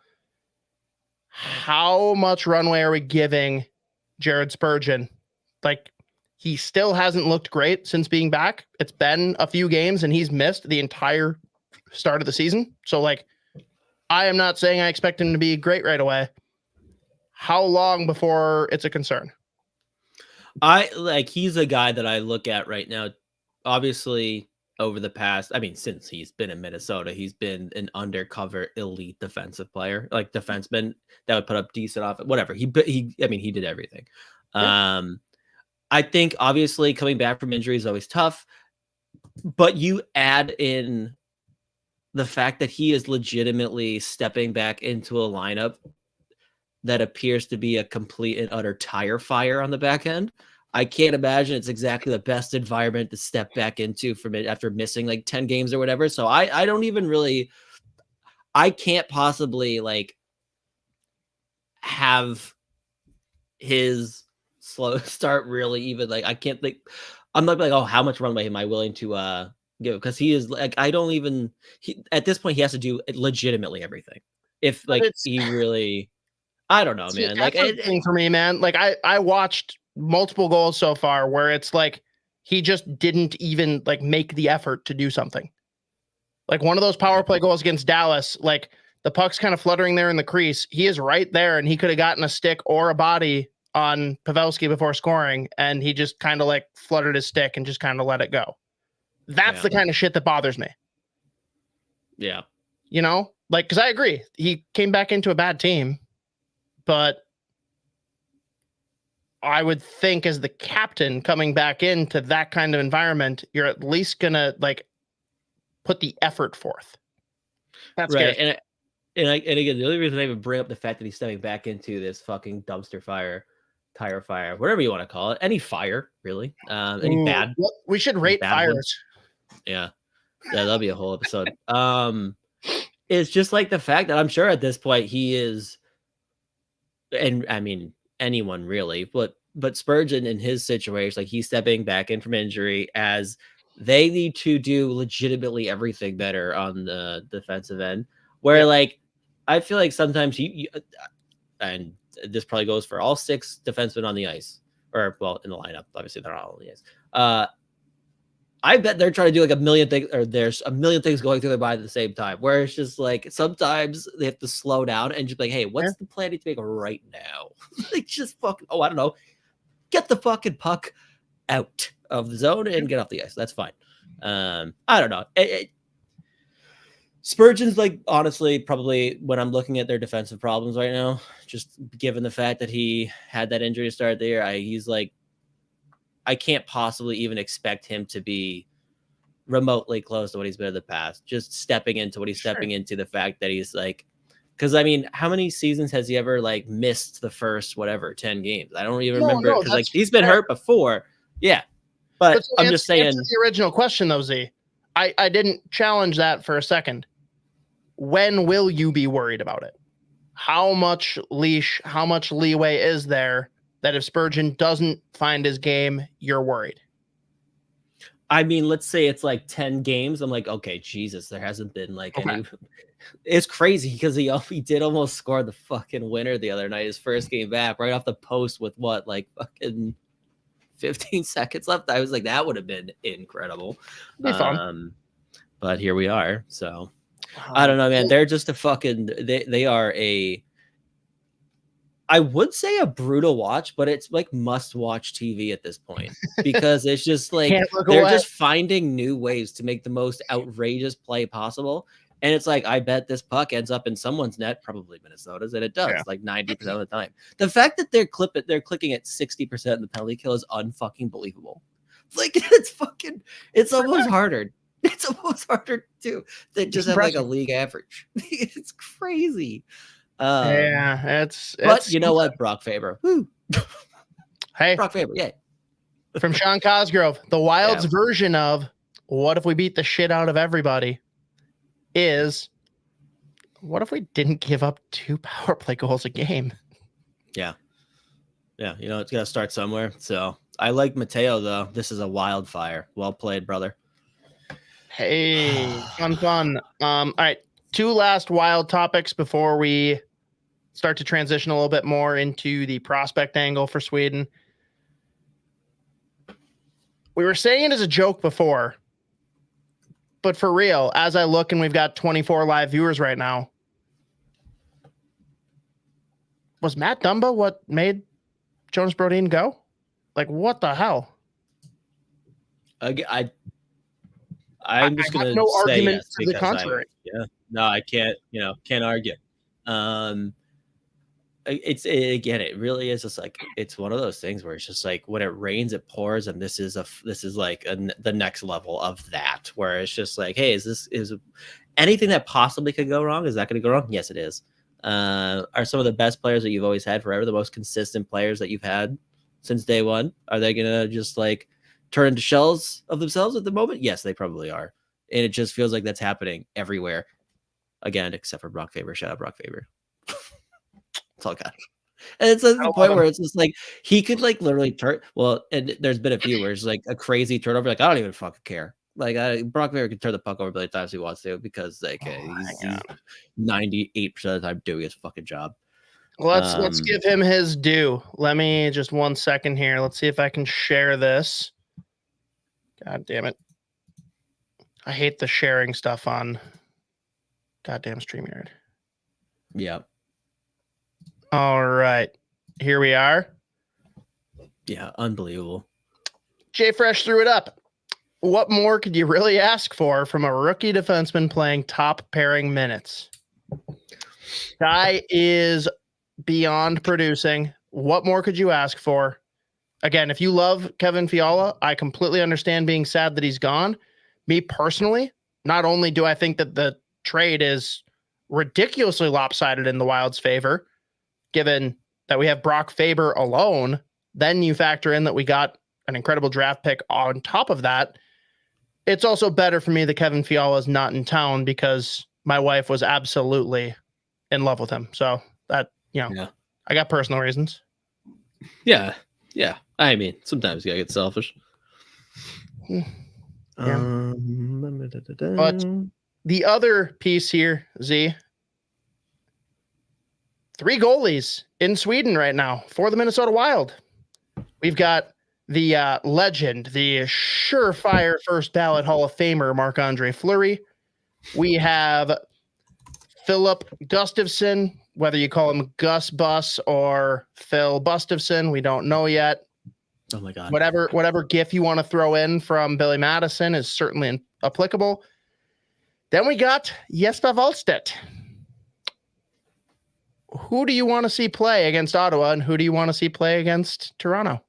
How much runway are we giving Jared Spurgeon? Like, he still hasn't looked great since being back. It's been a few games and he's missed the entire start of the season. So like, I am not saying I expect him to be great right away. How long before it's a concern? He's a guy that I look at right now. Obviously, over the past, I mean, since he's been in Minnesota, he's been an undercover elite defensive player, like defenseman that would put up decent off whatever. He did everything. Yeah. I think obviously coming back from injury is always tough, but you add in the fact that he is legitimately stepping back into a lineup that appears to be a complete and utter tire fire on the back end. I can't imagine it's exactly the best environment to step back into from it after missing like 10 games or whatever. So I don't even really, I can't possibly like have his slow start really even like, I can't think, I'm not like, oh, how much runway am I willing to give? Because he is like, I don't even, at this point, he has to do legitimately everything. If like he really, I don't know, man. Like thing for me, man. Like I watched multiple goals so far where it's like he just didn't even like make the effort to do something. Like one of those power play goals against Dallas, like the puck's kind of fluttering there in the crease. He is right there, and he could have gotten a stick or a body on Pavelski before scoring, and he just kind of like fluttered his stick and just kind of let it go. That's the kind of shit that bothers me. Yeah. You know, like, because I agree. He came back into a bad team, but I would think as the captain coming back into that kind of environment, you're at least going to like put the effort forth. That's right. Good. And again, the only reason I even bring up the fact that he's stepping back into this fucking dumpster fire, tire fire, whatever you want to call it, any fire, really, any bad. We should rate fires. Ones. Yeah, that'll be a whole episode. It's just like the fact that I'm sure at this point he is, and I mean anyone really, but Spurgeon in his situation, like he's stepping back in from injury, as they need to do legitimately everything better on the defensive end. Where like I feel like sometimes you and this probably goes for all 6 defensemen on the ice, or well in the lineup. Obviously they're not all on the ice. I bet they're trying to do like a million things, or there's a million things going through their mind at the same time, where it's just like sometimes they have to slow down and just be like, hey, what's the plan to make right now? Like, just fucking, I don't know. Get the fucking puck out of the zone and get off the ice. That's fine. I don't know. Spurgeon's like, honestly, probably when I'm looking at their defensive problems right now, just given the fact that he had that injury to start the year, he's like, I can't possibly even expect him to be remotely close to what he's been in the past. Just stepping into what he's stepping into, the fact that he's like, because I mean, how many seasons has he ever like missed the first 10 games? I don't even remember, because like he's been hurt before. Yeah, but I'm just saying. The original question though, Z, I didn't challenge that for a second. When will you be worried about it? How much leeway is there that if Spurgeon doesn't find his game, you're worried? I mean, let's say it's like 10 games. I'm like, okay, Jesus, there hasn't been like any. It's crazy because he did almost score the fucking winner the other night, his first game back, right off the post with like fucking 15 seconds left. I was like, that would have been incredible. But here we are. So I don't know, man. They're just a fucking, they are I would say a brutal watch, but it's like must watch TV at this point, because it's just like they're just finding new ways to make the most outrageous play possible. And it's like, I bet this puck ends up in someone's net, probably Minnesota's, and it does like 90% of the time. The fact that they're clicking at 60% in the penalty kill is unfucking believable. Like, it's almost harder. It's almost harder too than just have like a league average. It's crazy. But you know what, Brock Faber. Woo. Hey, Brock Faber, yeah. From Sean Cosgrove, the Wild's version of what if we beat the shit out of everybody is, what if we didn't give up 2 power play goals a game? Yeah. You know, it's got to start somewhere. So I like Mateo, though. This is a wildfire. Well played, brother. Hey, fun. All right. 2 last Wild topics before we start to transition a little bit more into the prospect angle for Sweden. We were saying it as a joke before, but for real, as I look, and we've got 24 live viewers right now, was Matt Dumba what made Jonas Brodin go? Like, what the hell? I'm just going to no say argument yes, to the contrary. No, I can't argue. It really is just like, it's one of those things where it's just like, when it rains, it pours. And this is like the next level of that, where it's just like, hey, is anything that possibly could go wrong? Is that going to go wrong? Yes, it is. Are some of the best players that you've always had forever, the most consistent players that you've had since day one, are they going to just like turn into shells of themselves at the moment? Yes, they probably are. And it just feels like that's happening everywhere. Again, except for Brock Faber. Shout out Brock Faber. It's all good. And it's the point where it's just like, he could like literally turn. Well, and there's been a few where it's like a crazy turnover. Like, I don't even fucking care. Like, Brock Faber can turn the puck over a billion times he wants to, because like he's 98% of the time doing his fucking job. Let's give him his due. Let me just 1 second here. Let's see if I can share this. God damn it. I hate the sharing stuff on goddamn StreamYard. Yeah. All right. Here we are. Yeah, unbelievable. Jay Fresh threw it up. What more could you really ask for from a rookie defenseman playing top pairing minutes? Guy is beyond producing. What more could you ask for? Again, if you love Kevin Fiala, I completely understand being sad that he's gone. Me personally, not only do I think that the trade is ridiculously lopsided in the Wild's favor, given that we have Brock Faber alone, then you factor in that we got an incredible draft pick on top of that. It's also better for me that Kevin Fiala is not in town, because my wife was absolutely in love with him. So that, I got personal reasons. Yeah. I mean, sometimes you gotta get selfish. Yeah. But the other piece here, Z, 3 goalies in Sweden right now for the Minnesota Wild. We've got the legend, the surefire first ballot Hall of Famer, Marc-Andre Fleury. We have Philip Gustafson, whether you call him Gus Bus or Phil Bustafson, we don't know yet. Oh my God. Whatever gif you want to throw in from Billy Madison is certainly applicable. Then we got Jesper Wallstedt. Who do you want to see play against Ottawa, and who do you want to see play against Toronto?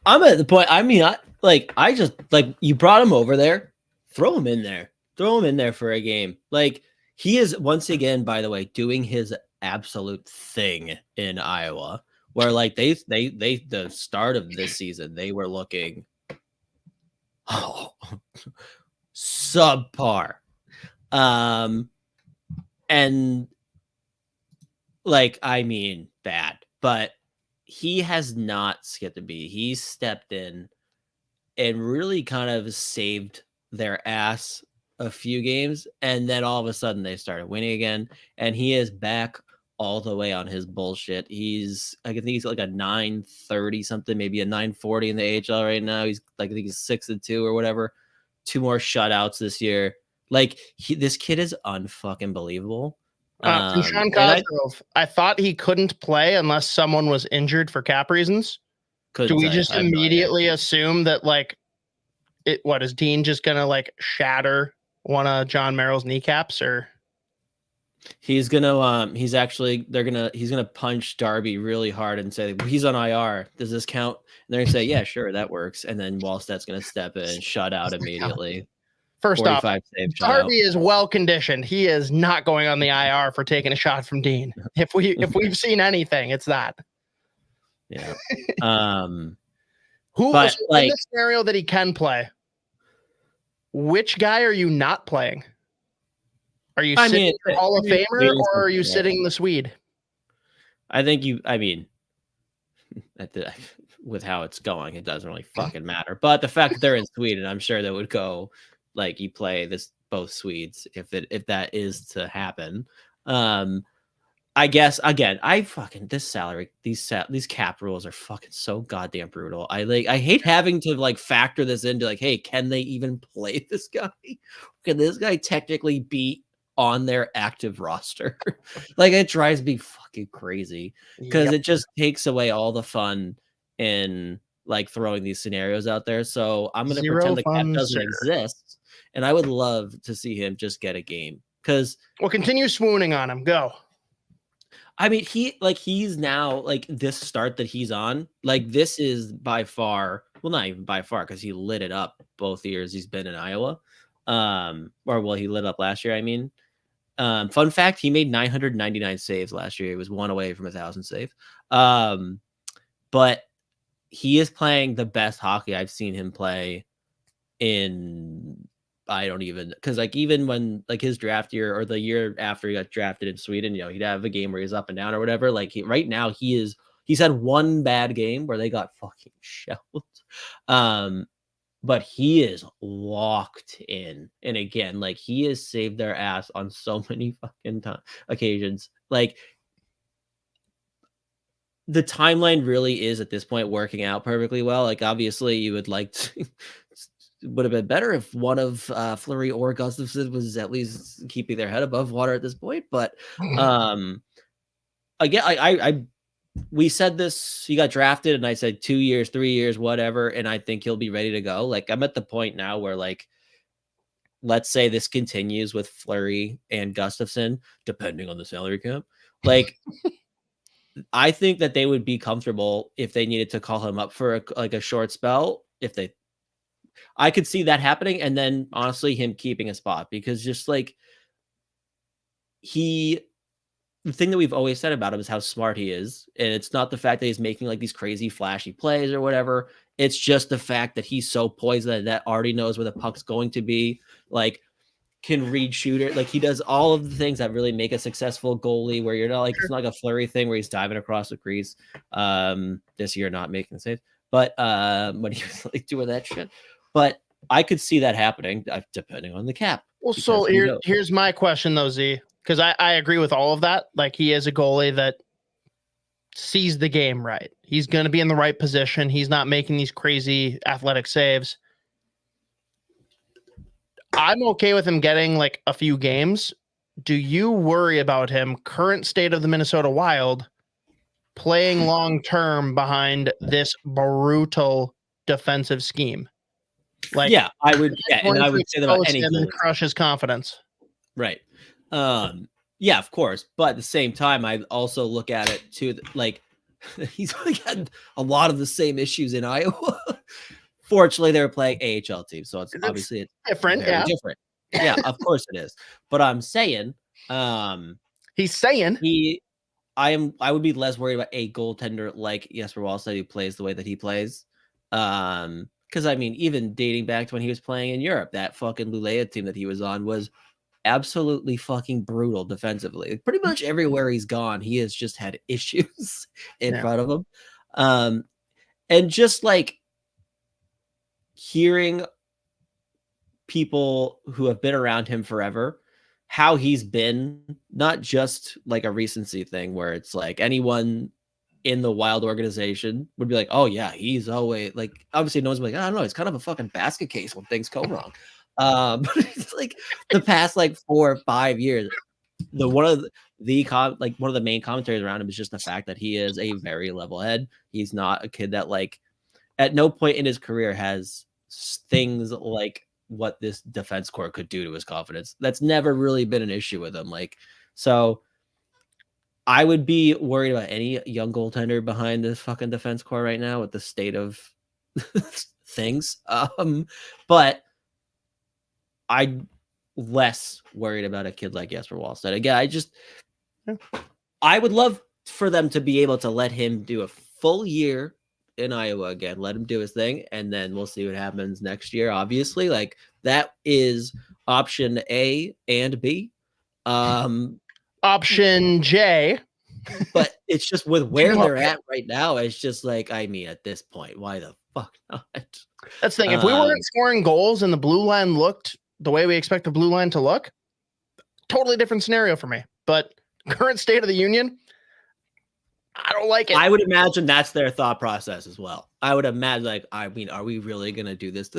I'm at the point. I mean, I just you brought him over there. Throw him in there. Throw him in there for a game. Like, he is once again, by the way, doing his absolute thing in Iowa, where like they the start of this season, they were looking subpar. And like, I mean, bad, but he has not skipped a beat. He stepped in and really kind of saved their ass a few games, and then all of a sudden they started winning again, and he is back all the way on his bullshit. I think he's like a 930 something, maybe a 940 in the AHL right now. He's like, I think he's 6-2 or whatever. 2 more shutouts this year. Like, this kid is unfucking believable. Sean Cosgrove, I thought he couldn't play unless someone was injured for cap reasons. Do we just immediately assume that, like, is Dean just gonna like shatter one of John Merrill's kneecaps, or he's gonna he's gonna punch Darby really hard and say, he's on IR, does this count? And they're gonna say, yeah, sure, that works. And then Wallstedt's gonna step in and shut out immediately. First off, Darby is well conditioned. He is not going on the IR for taking a shot from Dean. If we've seen anything, it's that. Yeah. Who was in the scenario that he can play? Which guy are you not playing? Are you sitting the Hall of Famer, or are you sitting the Swede? I think with how it's going, it doesn't really fucking matter. But the fact that they're in Sweden, I'm sure that would go like, you play both Swedes if that is to happen. I guess again, these cap rules are fucking so goddamn brutal. I hate having to like factor this into like, hey, can they even play this guy? Can this guy technically be on their active roster? Like, it drives me fucking crazy because it just takes away all the fun in like throwing these scenarios out there. So I'm gonna pretend the cap doesn't exist, and I would love to see him just get a game. Because we'll continue swooning on him. Go. I mean, he's now like, this start that he's on, like, this is by far, well, not even by far, because he lit it up both years he's been in Iowa. He lit up last year, I mean. Fun fact, he made 999 saves last year. He was 1 away from 1,000 save. But he is playing the best hockey I've seen him play in, because like, even when like his draft year or the year after he got drafted in Sweden, he'd have a game where he's up and down or whatever. Like, right now he's had one bad game where they got fucking shelled. But he is locked in. And again, like, he has saved their ass on so many fucking occasions. Like, the timeline really is at this point working out perfectly well. Like, obviously you would like to, would have been better if one of Fleury or Gustafson was at least keeping their head above water at this point. But again, we said this, he got drafted, and I said 2 years, 3 years, whatever, and I think he'll be ready to go. Like, I'm at the point now where, like, let's say this continues with Fleury and Gustafson, depending on the salary cap. Like, I think that they would be comfortable if they needed to call him up for a short spell. I could see that happening, and then honestly him keeping a spot, because just like the thing that we've always said about him is how smart he is. And it's not the fact that he's making like these crazy flashy plays or whatever. It's just the fact that he's so poised that already knows where the puck's going to be, like, can read shooter. Like, he does all of the things that really make a successful goalie, where you're not like, it's not like a Fleury thing where he's diving across the crease. This year, not making the saves, but when he was like doing that shit. But I could see that happening depending on the cap. Well, so here's my question though, Z, because I agree with all of that. Like, he is a goalie that sees the game right. He's going to be in the right position. He's not making these crazy athletic saves. I'm okay with him getting like a few games. Do you worry about him, current state of the Minnesota Wild, playing long-term behind this brutal defensive scheme? Like, yeah, I would. Yeah, and I would say that about any and crush his confidence. Right. Yeah, of course. But at the same time, I also look at it too, like he's had a lot of the same issues in Iowa. Fortunately, they're playing AHL teams, so it's obviously different. Yeah, different. Yeah, of course it is. But I'm saying, he's saying I would be less worried about a goaltender like Jesper Wallstedt who plays the way that he plays. Because I mean, even dating back to when he was playing in Europe, that fucking Luleå team that he was on was absolutely fucking brutal defensively. Pretty much everywhere he's gone, he has just had issues in front of him. And just like hearing people who have been around him forever, how he's been, not just like a recency thing where it's like anyone in the Wild organization would be like, oh yeah, he's always like, obviously no one's like, I don't know, it's kind of a fucking basket case when things go wrong. But it's like the past like 4 or 5 years, one of the main commentaries around him is just the fact that he is a very level head. He's not a kid that like at no point in his career has things like what this defense core could do to his confidence. That's never really been an issue with him. Like, so I would be worried about any young goaltender behind this fucking defense core right now with the state of things. But I'm less worried about a kid like Jesper Wallstedt. Again, I would love for them to be able to let him do a full year in Iowa again, let him do his thing, and then we'll see what happens next year. Obviously, like that is option A and B. Option J. But it's just with where they're at right now, it's just like, I mean, at this point, why the fuck not? That's the thing. If we weren't scoring goals and the blue line looked the way we expect the blue line to look, totally different scenario for me. But current state of the union, I don't like it. I would imagine that's their thought process as well. I would imagine, like, I mean, are we really gonna do this?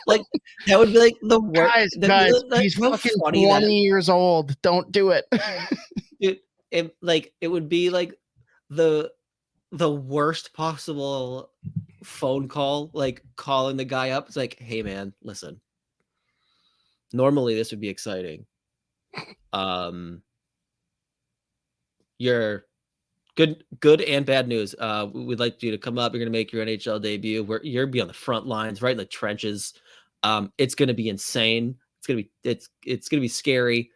Like, that would be like the worst. Guys, he's fucking 20 years old. Don't do it. It would be like the worst possible phone call, like calling the guy up. It's like, hey man, listen. Normally this would be exciting. You're good and bad news. We'd like you to come up. You're gonna make your NHL debut. You're gonna be on the front lines, right in the trenches. It's gonna be insane. It's gonna be scary.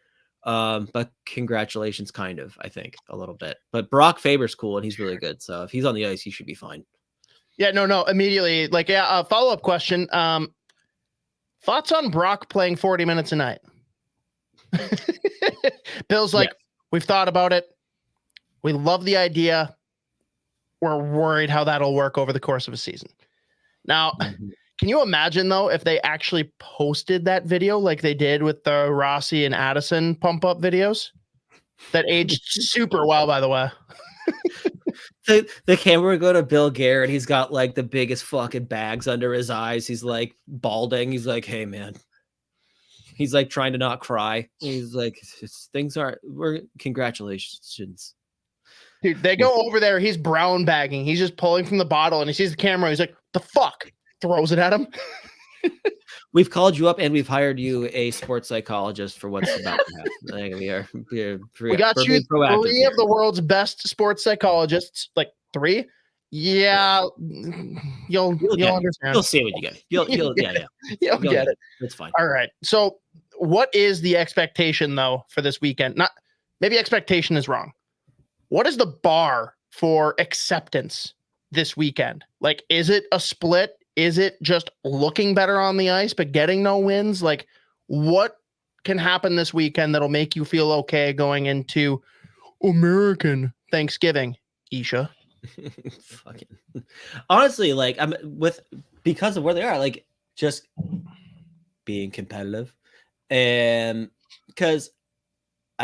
But congratulations, kind of, I think, a little bit. But Brock Faber's cool and he's really good. So if he's on the ice, he should be fine. Yeah, no, immediately. Like, yeah, follow-up question. Thoughts on Brock playing 40 minutes a night? Bill's like, we've thought about it. We love the idea. We're worried how that'll work over the course of a season. Now, can you imagine, though, if they actually posted that video like they did with the Rossi and Addison pump-up videos? That aged super well, by the way. The camera would go to Bill Garrett. He's got like the biggest fucking bags under his eyes. He's like balding. He's like, hey, man. He's like trying to not cry. He's like, congratulations. Dude, they go over there. He's brown bagging. He's just pulling from the bottle and he sees the camera. He's like, the fuck? Throws it at him. We've called you up and we've hired you a sports psychologist for what's about to happen. We got you three of the world's best sports psychologists. Like 3? Yeah, you'll understand. You'll see what you get. You'll get it. It's fine. All right. So, what is the expectation though for this weekend? Not maybe expectation is wrong. What is the bar for acceptance this weekend? Like, is it a split? Is it just looking better on the ice, but getting no wins? Like, what can happen this weekend that'll make you feel okay going into American Thanksgiving, Isha? Fucking honestly, like because of where they are, like just being competitive, and because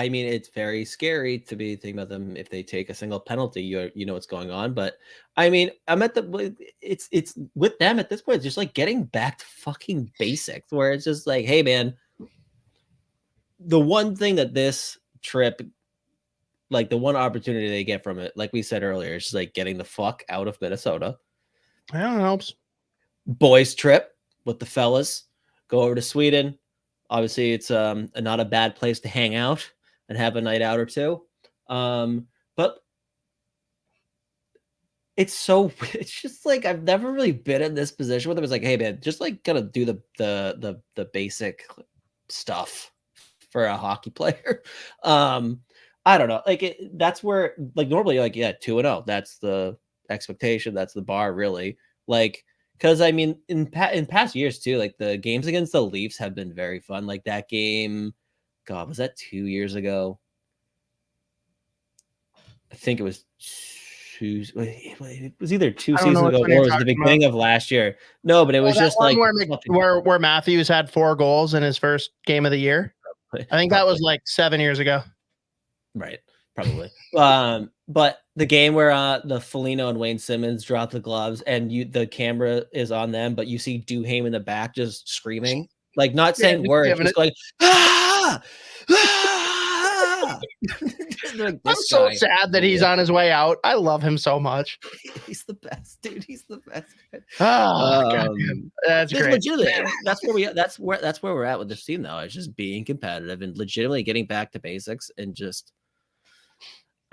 I mean, it's very scary to be thinking about them. If they take a single penalty, you know what's going on. But I mean, it's with them at this point. It's just like getting back to fucking basics, where it's just like, hey, man, the one thing that this trip, like the one opportunity they get from it, like we said earlier, is just like getting the fuck out of Minnesota. Yeah, it helps. Boys trip with the fellas, go over to Sweden. Obviously, it's not a bad place to hang out and have a night out or two. But it's just like I've never really been in this position where it was like, hey man, just like gotta do the basic stuff for a hockey player. I don't know. Like that's where like normally like 2-0. That's the expectation. That's the bar really. Like because I mean in past years too, like the games against the Leafs have been very fun. Like that game, God, was that 2 years ago? I think it was it was either 2 seasons ago or it was the beginning of last year. No, but it was just like where Matthews had 4 goals in his first game of the year. I think that was like 7 years ago. Right, probably. But the game where the Foligno and Wayne Simmons drop the gloves and the camera is on them, but you see Duhaime in the back just screaming, like not saying words, just going, ah! Like, I'm so sad that he's on his way out. I love him so much. He's the best, dude. He's the best. That's great. That's where we're at with this team now. It's just being competitive and legitimately getting back to basics and just.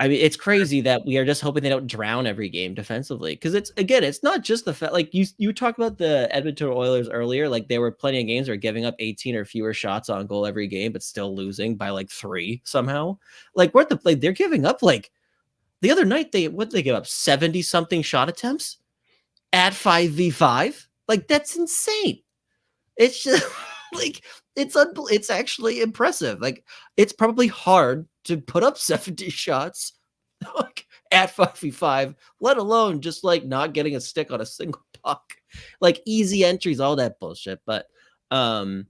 I mean, it's crazy that we are just hoping they don't drown every game defensively. Because it's not just the fact, like you talked about the Edmonton Oilers earlier, like there were plenty of games where giving up 18 or fewer shots on goal every game, but still losing by like 3 somehow. Like we're at the play, they're giving up like the other night, they give up 70 something shot attempts at 5v5. Like that's insane. It's just like it's actually impressive. Like it's probably hard to put up 70 shots like, at 5v5, let alone just like not getting a stick on a single puck, like easy entries, all that bullshit. But even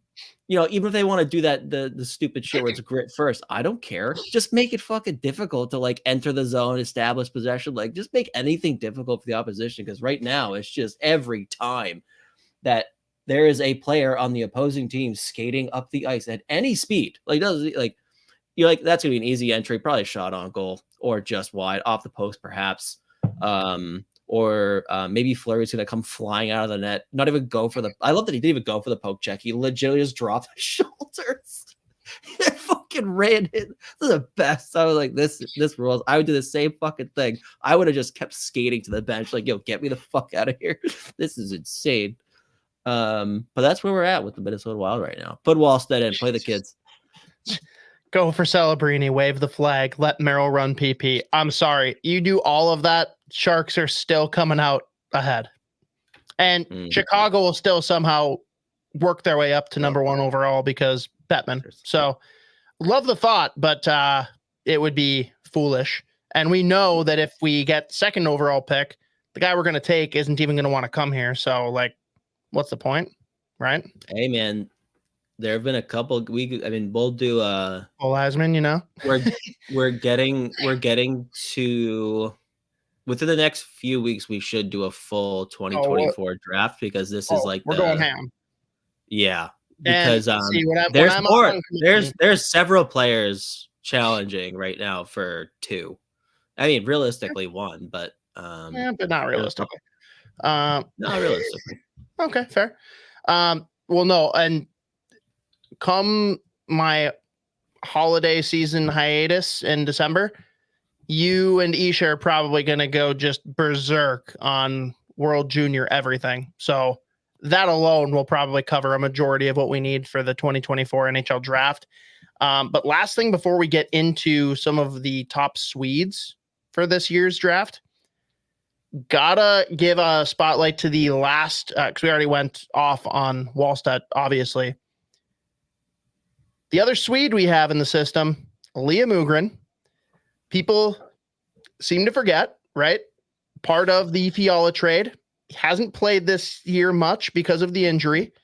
if they want to do that, the stupid shit where it's grit first, I don't care. Just make it fucking difficult to like enter the zone, establish possession, like just make anything difficult for the opposition. Because right now it's just every time that there is a player on the opposing team skating up the ice at any speed, you're like, that's gonna be an easy entry, probably shot on goal or just wide off the post, perhaps. Or maybe Fleury's gonna come flying out of the net, not even go for the. I love that he didn't even go for the poke check. He legitimately just dropped his shoulders. He fucking ran it. This is the best. I was like, this rules. I would do the same fucking thing. I would have just kept skating to the bench, like, yo, get me the fuck out of here. This is insane. But that's where we're at with the Minnesota Wild right now. Put Wallstedt in, play the kids. Go for Celebrini, wave the flag, let Merrill run PP. I'm sorry. You do all of that, Sharks are still coming out ahead. And Chicago will still somehow work their way up to number 1 overall because Bettman. So love the thought, but it would be foolish. And we know that if we get 2nd overall pick, the guy we're going to take isn't even going to want to come here. So, like, what's the point? Right? Hey, man. There have been a couple. We'll do Heisman. We're getting to within the next few weeks. We should do a full 2024 draft because this is like we're going ham. Yeah, because there's several players challenging right now for 2. I mean, realistically 1, but but not realistically. Not realistically. Okay, fair. Well, no, and. Come my holiday season hiatus in December, you and Isha are probably going to go just berserk on World Junior everything. So that alone will probably cover a majority of what we need for the 2024 NHL draft. But last thing before we get into some of the top Swedes for this year's draft, gotta give a spotlight to the last, because we already went off on Wallstedt, obviously. The other Swede we have in the system, Liam Ohgren. People seem to forget, right? Part of the Fiala trade. He hasn't played this year much because of the injury.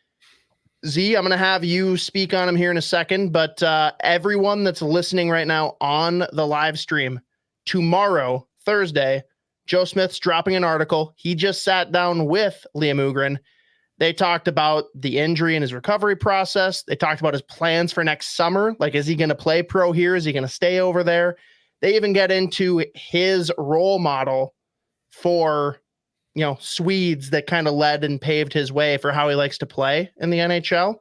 Z, I'm going to have you speak on him here in a second, but everyone that's listening right now on the live stream, tomorrow, Thursday, Joe Smith's dropping an article. He just sat down with Liam Ohgren. They talked about the injury and his recovery process. They talked about his plans for next summer. Like, is he going to play pro here? Is he going to stay over there? They even get into his role model for, Swedes that kind of led and paved his way for how he likes to play in the NHL.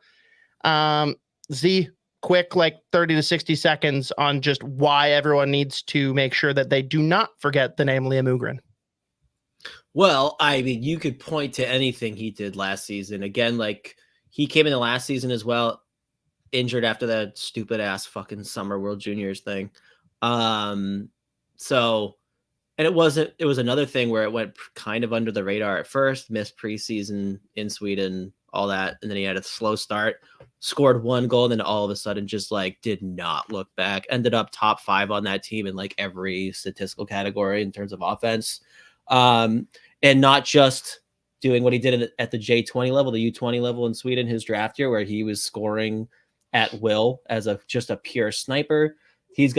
Z, quick, 30 to 60 seconds on just why everyone needs to make sure that they do not forget the name Liam Ohgren. Well, I mean, you could point to anything he did last season. Again, he came in the last season as well, injured after that stupid ass fucking Summer World Juniors thing. And it was another thing where it went kind of under the radar at first, missed preseason in Sweden, all that. And then he had a slow start, scored 1 goal, and then all of a sudden just did not look back. Ended up top 5 on that team in every statistical category in terms of offense. And not just doing what he did at the J20 level, the U20 level in Sweden, his draft year, where he was scoring at will as just a pure sniper. He's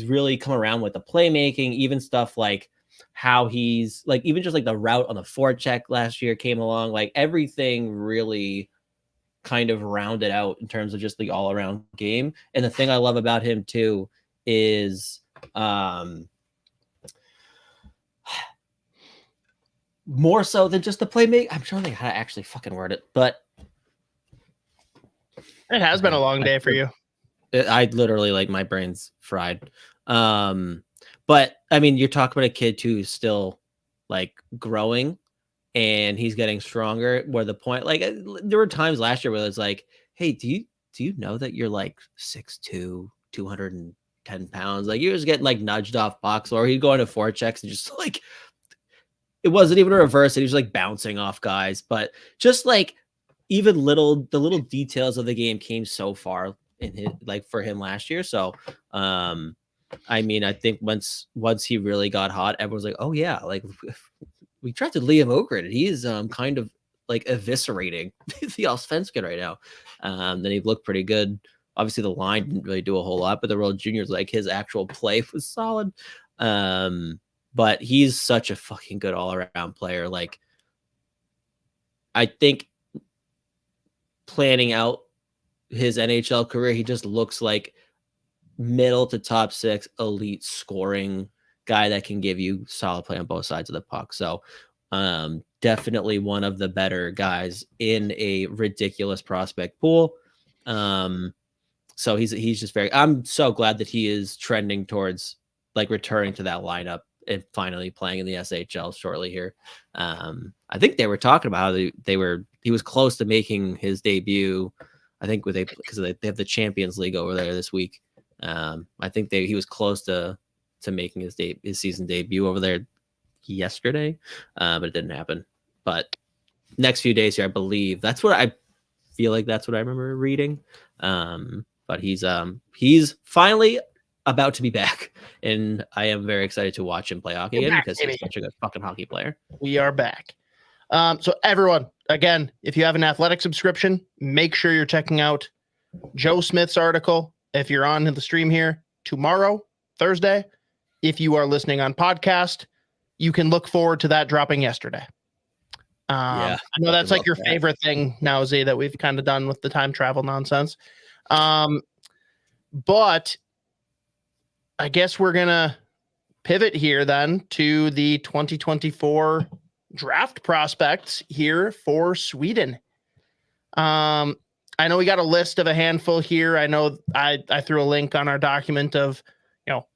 really come around with the playmaking, even stuff like how he's even just the route on the forecheck last year came along. Everything really kind of rounded out in terms of just the all around game. And the thing I love about him too is, more so than just the playmaking. I'm trying to think how to actually fucking word it, but it has been a long day for you. I literally my brain's fried. But I mean, you're talking about a kid too who's still growing, and he's getting stronger. Where the point, there were times last year where it's hey, do you know that you're 6'2", 210 pounds? You're just getting nudged off box, or he'd go into forechecks and just it wasn't even a reverse, and he was bouncing off guys. But just even the little details of the game came so far in his for him last year. So I mean, I think once he really got hot, everyone's oh yeah, we drafted Liam Ohgren, and he is kind of eviscerating the Allsvenskan right now. Then he looked pretty good. Obviously the line didn't really do a whole lot, but the World Juniors, his actual play was solid. But he's such a fucking good all-around player. I think planning out his NHL career, he just looks like middle to top 6 elite scoring guy that can give you solid play on both sides of the puck. So definitely one of the better guys in a ridiculous prospect pool. So he's just I'm so glad that he is trending towards returning to that lineup and finally playing in the SHL shortly here. I think they were talking about how he was close to making his debut. I think because they have the Champions League over there this week. I think he was close to making his season debut over there yesterday, but it didn't happen. But next few days here, I believe that's what I feel that's what I remember reading. But he's finally about to be back, and I am very excited to watch him play hockey again because he's such a good fucking hockey player. We are back. So everyone, again, if you have an athletic subscription, make sure you're checking out Joe Smith's article. If you're on the stream here tomorrow, Thursday, if you are listening on podcast, you can look forward to that dropping yesterday. I know that's your favorite thing now, Z, that we've kind of done with the time travel nonsense. But I guess we're going to pivot here then to the 2024 draft prospects here for Sweden. I know we got a list of a handful here. I know I threw a link on our document of,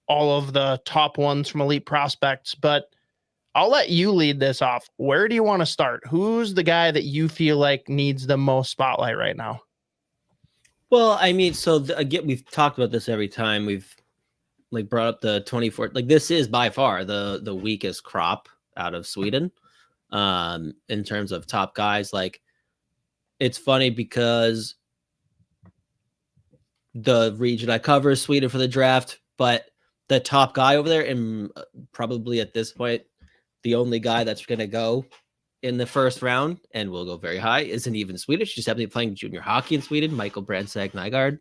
all of the top ones from elite prospects, but I'll let you lead this off. Where do you want to start? Who's the guy that you feel needs the most spotlight right now? Well, I mean, again, we've talked about this every time we've brought up the 24. This is by far the weakest crop out of Sweden in terms of top guys. It's funny because the region I cover is Sweden for the draft, but the top guy over there, and probably at this point, the only guy that's going to go in the first round, and will go very high, isn't even Swedish. Just happened to be playing junior hockey in Sweden. Michael Brandsegg Nygaard,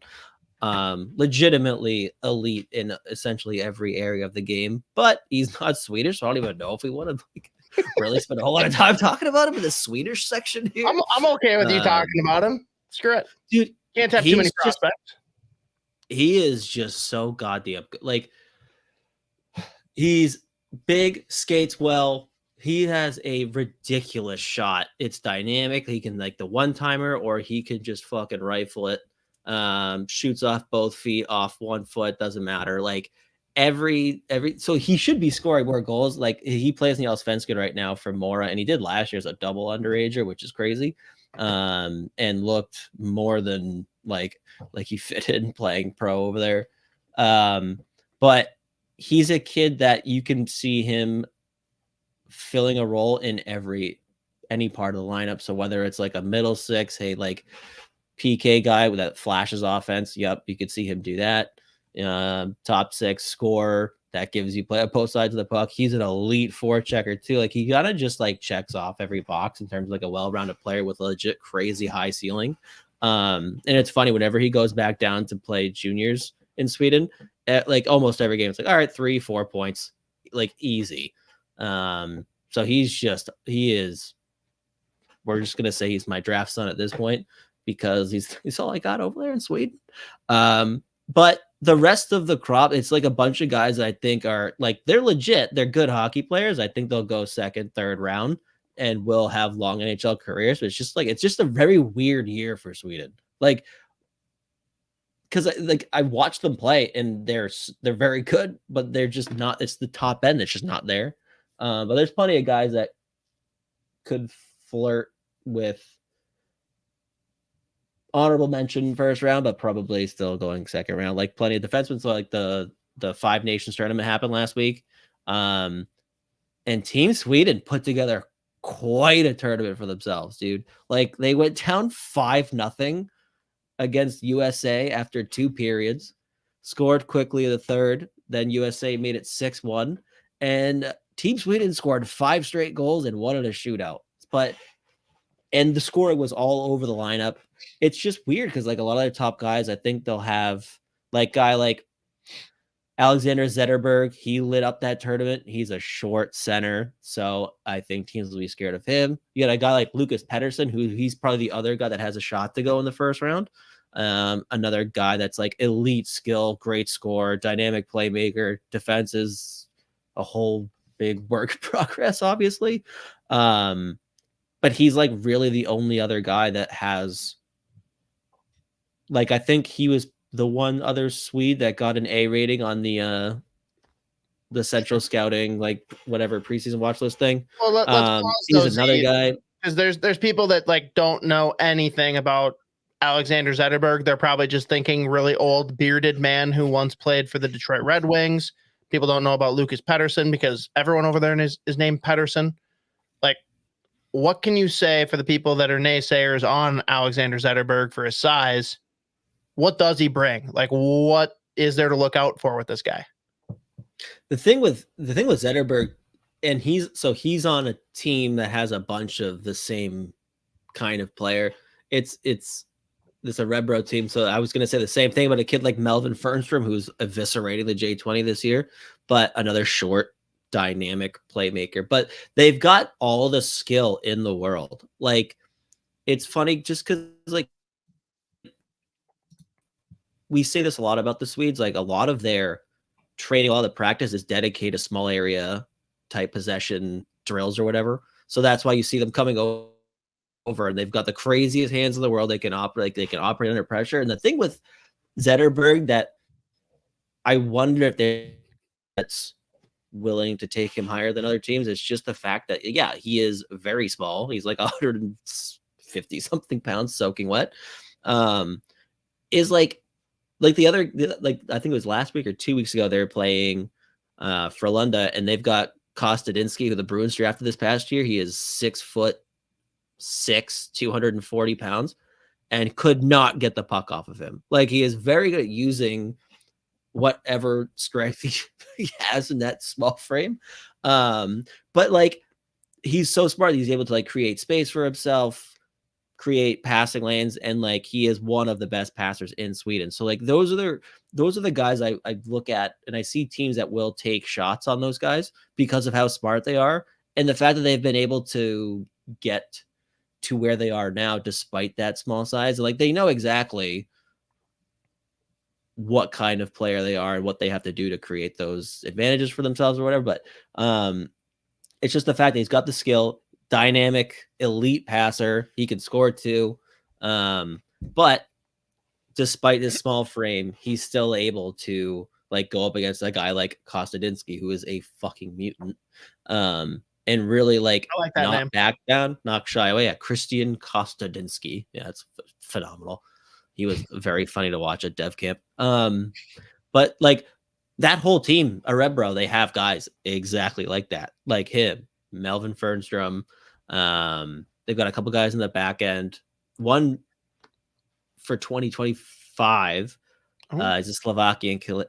legitimately elite in essentially every area of the game, but he's not Swedish. So I don't even know if we want to really spend a whole lot of time talking about him in the Swedish section here. I'm okay with you talking about him. Screw it, dude. Can't have too many prospects. He is just so goddamn good. Like, he's big, skates well. He has a ridiculous shot. It's dynamic. He can like the one-timer, or he can just fucking rifle it. Shoots off both feet, off 1 foot, doesn't matter. Like so he should be scoring more goals. Like, he plays in the Allsvenskan right now for Mora, and he did last year as a double underager, which is crazy. And looked more than like he fit in playing pro over there. But he's a kid that you can see him filling a role in any part of the lineup. So whether it's like a middle six, hey, like PK guy with that flashes offense, yep, you could see him do that. Top six scorer that gives you play both sides of the puck. He's an elite forechecker too. Like, he kind of just like checks off every box in terms of like a well-rounded player with a legit crazy high ceiling. And it's funny, whenever he goes back down to play juniors in Sweden, like almost every game, it's like, all right, 3-4 points, like easy. So we're just gonna say he's my draft son at this point, because he's all I got over there in Sweden. But the rest of the crop, it's like a bunch of guys that I think are like, they're legit, they're good hockey players. I think they'll go second, third round and will have long NHL careers. But it's just a very weird year for Sweden. Like, because I watched them play, and they're very good, but they're just not. It's the top end that's just not there. But there's plenty of guys that could flirt with honorable mention first round, but probably still going second round. Like, plenty of defensemen. So like the Five Nations tournament happened last week, and Team Sweden put together quite a tournament for themselves, dude. Like, they went down 5-0 against USA after 2 periods, scored quickly in the third. Then USA made it 6-1, and Team Sweden scored 5 straight goals and won in a shootout. And the scoring was all over the lineup. It's just weird because like a lot of their top guys, I think they'll have like guy like Alexander Zetterberg. He lit up that tournament. He's a short center, so I think teams will be scared of him. You got a guy like Lucas Pettersson, he's probably the other guy that has a shot to go in the first round. Another guy that's like elite skill, great scorer, dynamic playmaker. Defense is a whole big work in progress, obviously. But he's like really the only other guy that has, like, I think he was the one other Swede that got an A rating on the Central Scouting, like whatever preseason watch list thing. Well, let's he's another guy, because there's people that like don't know anything about Alexander Zetterberg. They're probably just thinking really old bearded man who once played for the Detroit Red Wings. People don't know about Lucas Pettersson because everyone over there is named Pettersson. Like, what can you say for the people that are naysayers on Alexander Zetterberg for his size? What does he bring? Like, what is there to look out for with this guy? The thing with Zetterberg, and he's on a team that has a bunch of the same kind of player. It's a Red team. So I was going to say the same thing about a kid like Melvin Fernstrom, who's eviscerating the J20 this year, but another short, dynamic playmaker. But they've got all the skill in the world. Like, it's funny just because like we say this a lot about the Swedes. Like, a lot of their training, a lot of the practice is dedicated to small area type possession drills or whatever. So that's why you see them coming over, and they've got the craziest hands in the world. They can operate under pressure. And the thing with Zetterberg that I wonder if that's willing to take him higher than other teams, it's just the fact that, yeah, he is very small. He's like 150 something pounds soaking wet. Is like the other, like, I think it was last week or 2 weeks ago, they were playing Frölunda, and they've got Kostadinsky, who the Bruins drafted this past year. He is 6'6", 240 pounds, and could not get the puck off of him. Like, he is very good at using whatever strength he has in that small frame. But like, he's so smart. He's able to like create space for himself, create passing lanes, and like he is one of the best passers in Sweden. So like those are the guys I look at, and I see teams that will take shots on those guys because of how smart they are and the fact that they've been able to get to where they are now despite that small size. Like they know exactly what kind of player they are and what they have to do to create those advantages for themselves or whatever. But it's just the fact that he's got the skill, dynamic, elite passer. He can score too. But despite his small frame, he's still able to like go up against a guy like Kostadinsky, who is a fucking mutant. And really like that not name. back down, not shy away. Yeah, Christian Kostadinsky. Yeah, it's phenomenal. He was very funny to watch at Dev Camp. But like that whole team, Arebro, they have guys exactly like that, like him, Melvin Fernstrom. They've got a couple guys in the back end. One for 2025 is a Slovakian kid.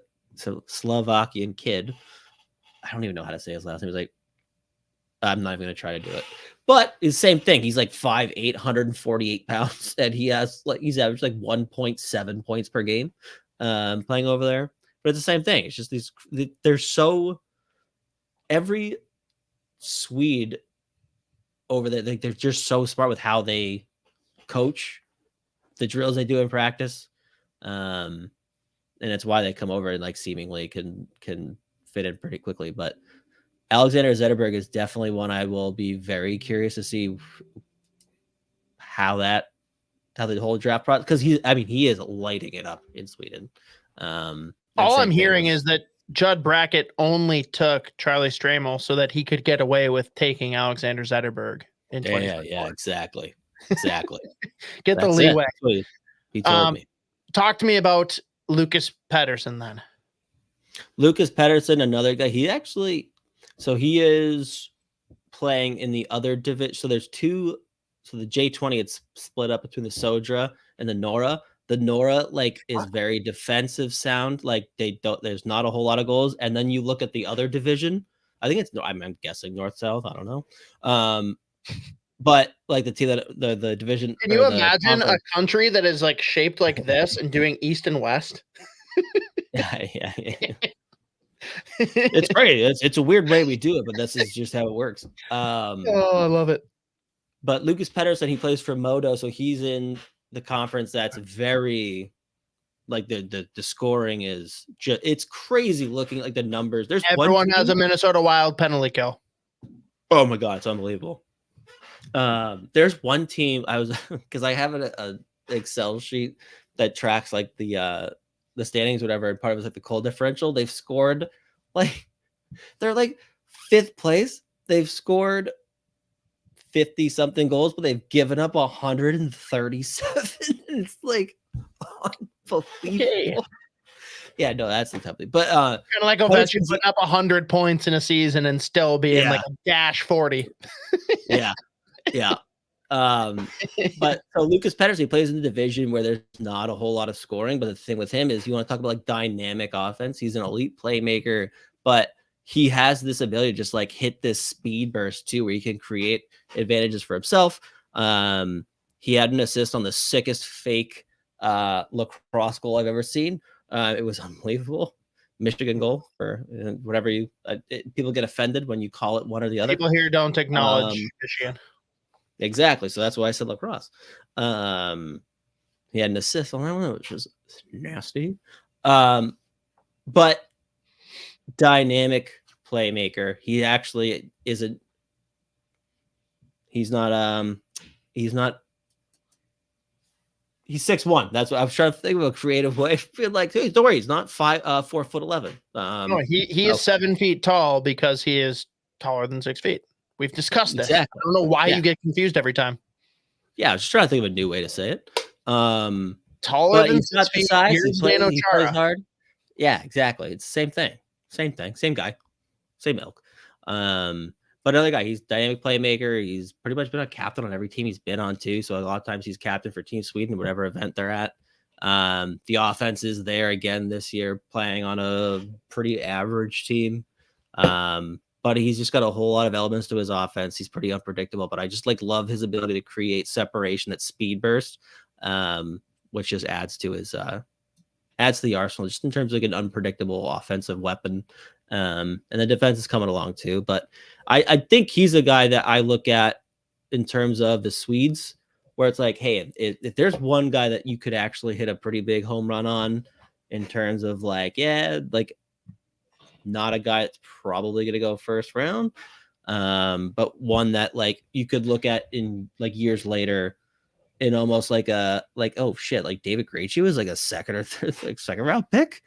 I don't even know how to say his last name. He's like, I'm not even going to try to do it. But it's the same thing. He's like 5'8", 148 pounds, and he's averaged like 1.7 points per game playing over there. But it's the same thing. It's just they're so every Swede over there, they're just so smart with how they coach, the drills they do in practice. And that's why they come over and like seemingly can fit in pretty quickly. But Alexander Zetterberg is definitely one I will be very curious to see how the whole draft process, because he is lighting it up in Sweden. All I'm hearing is that Judd Brackett only took Charlie Stramel so that he could get away with taking Alexander Zetterberg in 2024. Yeah, exactly. Get the leeway. He told me. Talk to me about Lucas Pettersson then. Lucas Pettersson, another guy. He is playing in the other division. So there's two. So the J20, it's split up between the Sodra and the Nora. The Nora is very defensive sound. Like there's not a whole lot of goals. And then you look at the other division. I think I'm guessing north south. I don't know. But like the team that the division. Can you imagine a country that is like shaped like this and doing east and west? Yeah. It's great. It's a weird way we do it, but this is just how it works. I love it. But Lucas Pettersson, he plays for Modo, so he's in the conference that's very like the scoring is just, it's crazy looking, like the numbers. There's everyone has a Minnesota Wild penalty kill. Oh my god, it's unbelievable. There's one team because I have an Excel sheet that tracks like the standings, whatever, and part of it's like the goal differential. They've scored they're like 5th place. They've scored 50 something goals, but they've given up 137. It's like unbelievable. Okay. Yeah, no, that's the tough thing. But kind of like Ovechkin putting up 100 points in a season and still being like a dash 40. Yeah. But so Lucas Pettersson plays in the division where there's not a whole lot of scoring. But the thing with him is, you want to talk about like dynamic offense. He's an elite playmaker, but he has this ability to just like hit this speed burst too, where he can create advantages for himself. He had an assist on the sickest fake lacrosse goal I've ever seen. It was unbelievable. Michigan goal, or whatever people get offended when you call it one or the other. People here don't acknowledge Michigan. Exactly. So that's why I said lacrosse. He had an assist on that one, which was nasty. But dynamic playmaker. He actually isn't. He's not. He's 6'1". That's what I was trying to think of a creative way. I feel like, hey, don't worry, he's not 4'11". No, he is 7 feet tall because he is taller than 6 feet. We've discussed this. Exactly. I don't know why you get confused every time. Yeah, I was just trying to think of a new way to say it. Taller than 6 feet. He plays hard. Yeah, exactly. It's the same thing. Same thing. Same guy. Same ilk. But another guy, he's dynamic playmaker. He's pretty much been a captain on every team he's been on too. So a lot of times he's captain for Team Sweden, whatever event they're at. The offense is there again this year, playing on a pretty average team. but he's just got a whole lot of elements to his offense. He's pretty unpredictable, but I just love his ability to create separation at speed burst, which just adds to the arsenal just in terms of an unpredictable offensive weapon. And the defense is coming along too. But I think he's a guy that I look at in terms of the Swedes, where it's like, hey, if there's one guy that you could actually hit a pretty big home run on in terms of not a guy that's probably going to go first round, but one that you could look at in years later in almost oh shit, David Krejci was a second or third, second round pick.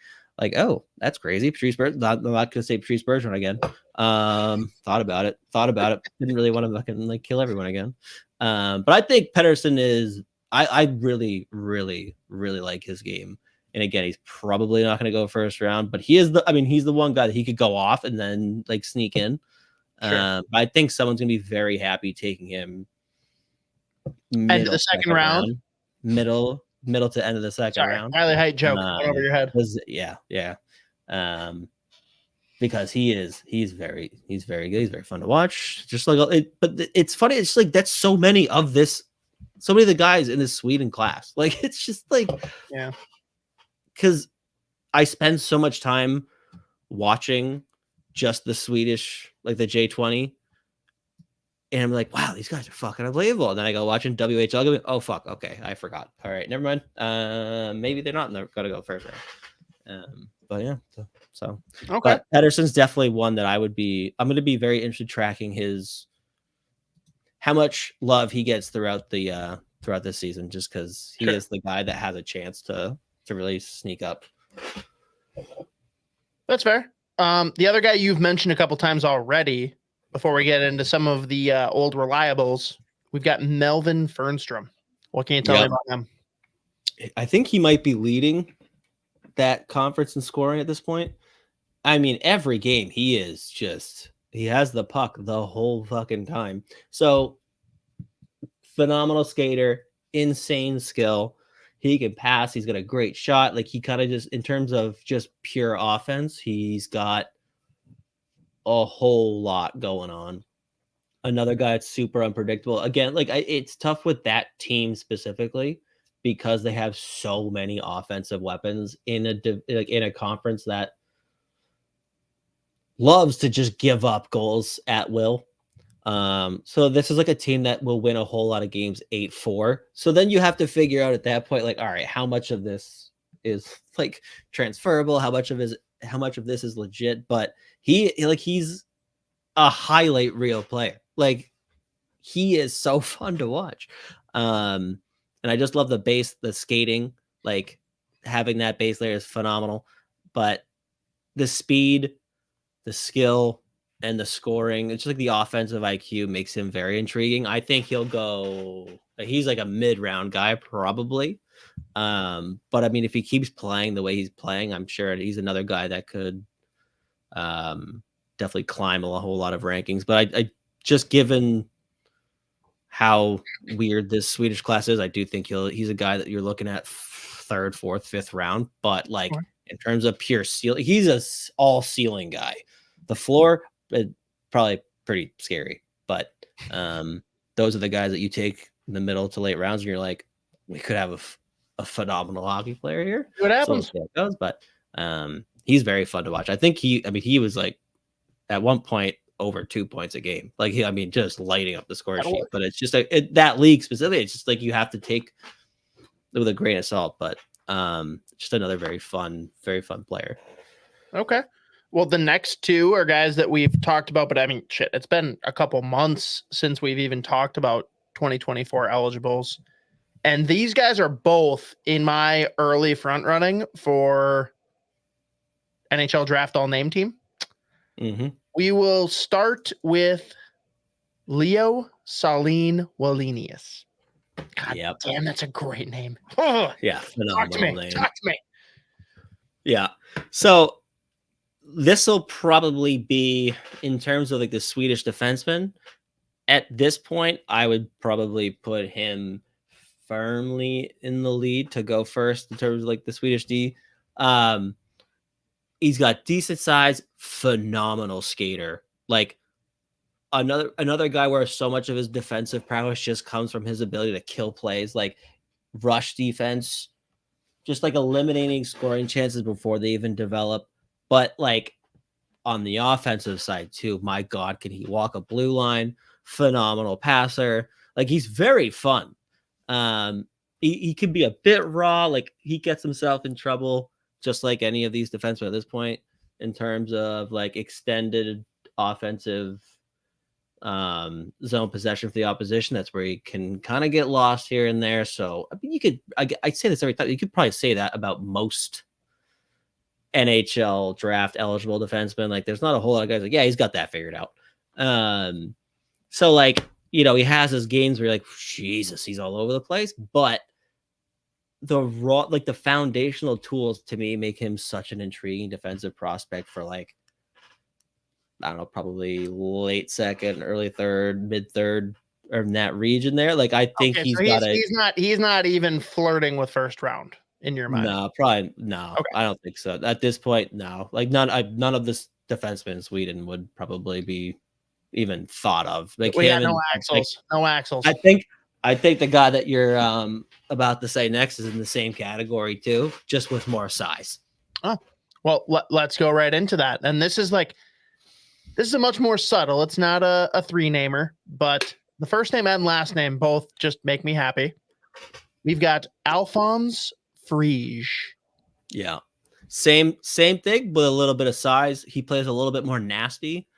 Oh, that's crazy. Patrice Bergeron. I'm not going to say Patrice Bergeron again. Thought about it. Didn't really want to fucking kill everyone again. But I think Pettersson is. I really, really, really like his game. And again, he's probably not going to go first round, but he's the one guy that he could go off and then sneak in. Sure. But I think someone's going to be very happy taking him end of the second round. Middle to end of the second round. Highly hyped joke over your head. Yeah. Because he's very good. He's very fun to watch. Just but it's funny. It's that's so many of the guys in this Sweden class. It's just yeah. Because I spend so much time watching just the Swedish, the J20, and I'm like, wow, these guys are fucking unbelievable. And then I go watching WHL, oh fuck, okay, I forgot. All right, never mind. Maybe they're not gonna go first round. But yeah, so okay. But Pettersson's definitely one that I'm going to be very interested tracking how much love he gets throughout this season, just because he is the guy that has a chance to really sneak up. That's fair. The other guy you've mentioned a couple times already, before we get into some of the old reliables, we've got Melvin Fernstrom. What can you tell me about him? I think he might be leading that conference in scoring at this point. I mean, every game he has the puck the whole fucking time. So phenomenal skater, insane skill. He can pass. He's got a great shot. He kind of just, in terms of just pure offense, he's got a whole lot going on. Another guy that's super unpredictable. Again, it's tough with that team specifically because they have so many offensive weapons in a conference that loves to just give up goals at will. So this is a team that will win a whole lot of games 8-4. So then you have to figure out at that point, all right, how much of this is transferable? How much of this is legit? But he's a highlight reel player. He is so fun to watch. And I just love the skating, having that base layer is phenomenal, but the speed, the skill, and the scoring, it's just the offensive IQ makes him very intriguing. I think he'll go, he's a mid-round guy probably. But I mean, if he keeps playing the way he's playing, I'm sure he's another guy that could definitely climb a whole lot of rankings. But I just given how weird this Swedish class is, I do think he's a guy that you're looking at third, fourth, fifth round. But in terms of pure ceiling, he's a all ceiling guy. The floor, probably pretty scary, but those are the guys that you take in the middle to late rounds, and you're like, we could have a phenomenal hockey player here. What happens? So it goes, but he's very fun to watch. I think he was at one point over 2 points a game, just lighting up the score sheet. But it's just that league specifically, it's just you have to take it with a grain of salt. But just another very fun player. Okay. Well, the next two are guys that we've talked about, but I mean, shit, it's been a couple months since we've even talked about 2024 eligibles. And these guys are both in my early front running for NHL Draft All Name Team. Mm-hmm. We will start with Leo Saline Wallenius. God damn, that's a great name. Oh, yeah, phenomenal name. Talk to me. Yeah. So this will probably be, in terms of the Swedish defenseman, at this point, I would probably put him firmly in the lead to go first in terms of the Swedish D. He's got decent size, phenomenal skater. like another guy where so much of his defensive prowess just comes from his ability to kill plays, like rush defense, just like eliminating scoring chances before they even develop. But like on the offensive side too, my God, can he walk a blue line? Phenomenal passer. Like he's very fun. He can be a bit raw. Like he gets himself in trouble, just like any of these defensemen at this point, in terms of like extended offensive zone possession for the opposition. That's where he can kind of get lost here and there. So I mean, you could, I'd say this every time. You could probably say that about most NHL draft eligible defensemen. Like there's not a whole lot of guys like, yeah, he's got that figured out. So like, you know, he has his games where you're like, Jesus, he's all over the place. But the raw, like the foundational tools to me make him such an intriguing defensive prospect for like, I don't know, probably late second, early third, mid third, or in that region there. Like I think he's not even flirting with first round in your mind. No, probably no. Okay. I don't think so. At this point, no. Like none of this defensemen in Sweden would probably be even thought of. Like we got no axles. Like, no axles. I think the guy that you're about to say next is in the same category too, just with more size. Oh, well, let's go right into that. And this is a much more subtle. It's not a three-namer, but the first name and last name both just make me happy. We've got Alphonse Frisch. Yeah. Same thing, but a little bit of size. He plays a little bit more nasty.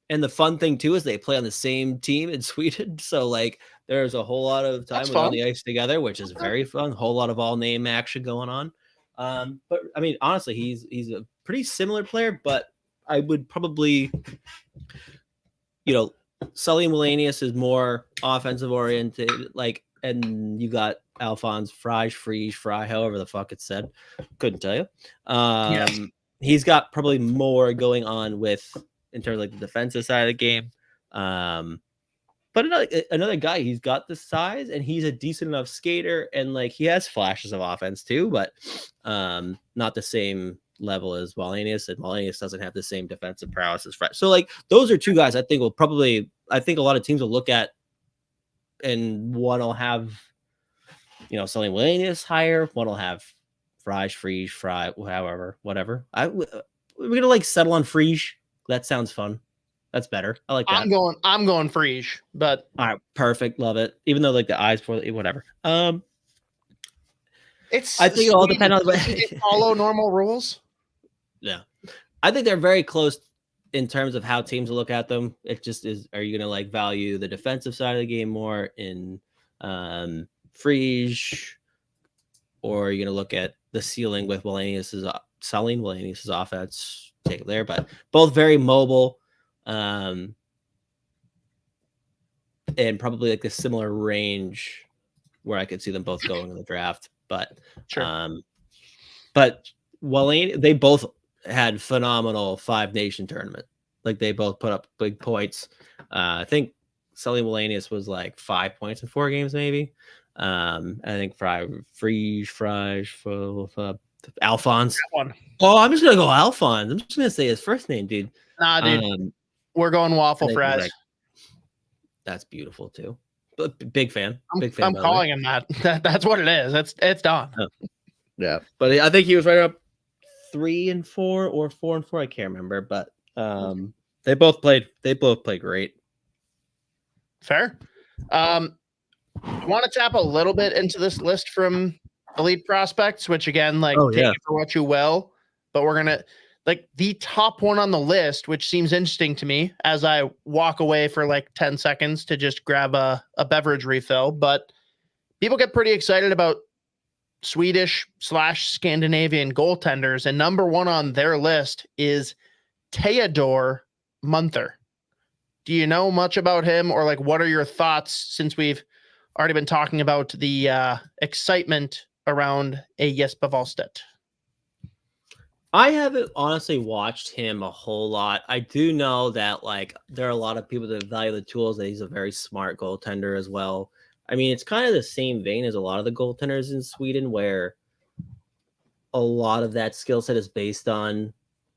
And the fun thing too is they play on the same team in Sweden. So like there's a whole lot of time on the ice together, which is very fun. A whole lot of all name action going on. But I mean, honestly, he's a pretty similar player, but I would probably, you know, Sully Wallenius is more offensive oriented, like, and you got Alphonse Frisch, however the fuck it's said. Couldn't tell you. Yes. He's got probably more going on with in terms of like the defensive side of the game. But another guy, he's got the size and he's a decent enough skater, and like he has flashes of offense too, but not the same level as Wallenius, and Wallenius doesn't have the same defensive prowess as Frisch. So like those are two guys I think a lot of teams will look at, and one will have, you know, Sully Wallenius higher, one will have Frisch, whatever. We're gonna like settle on Frisch. That sounds fun. That's better. I like that. I'm going Frisch, but all right, perfect. Love it. Even though like the eyes for whatever. I think it all depends on follow normal rules. Yeah. I think they're very close in terms of how teams will look at them. It just is, are you going to like value the defensive side of the game more in Frisch, or are you going to look at the ceiling with selling Wallenius's offense, take it there, but both very mobile, and probably like a similar range where I could see them both going in the draft. But sure. But Wallenius, they both had phenomenal 5 Nation tournament. Like they both put up big points. I think Sully Wallenius was like 5 points in 4 games, maybe. I think Alphonse. Oh, I'm just gonna go Alphonse. I'm just gonna say his first name, dude. Nah, dude. We're going Waffle Fries. Like, that's beautiful too. But big fan. I'm calling him that. That's what it is. It's done. Oh. Yeah, but I think he was right up 3-4 or 4-4. I can't remember, but they both played great. Fair. I want to tap a little bit into this list from elite prospects, which again, like take it for what you will, but we're gonna like the top one on the list, which seems interesting to me as I walk away for like 10 seconds to just grab a beverage refill. But people get pretty excited about Swedish/Scandinavian goaltenders, and number one on their list is Theodor Munther. Do you know much about him, or like what are your thoughts since we've already been talking about the excitement around a Jesper Wallstedt? I haven't honestly watched him a whole lot. I do know that like there are a lot of people that value the tools, that he's a very smart goaltender as well. I mean, it's kind of the same vein as a lot of the goaltenders in Sweden, where a lot of that skill set is based on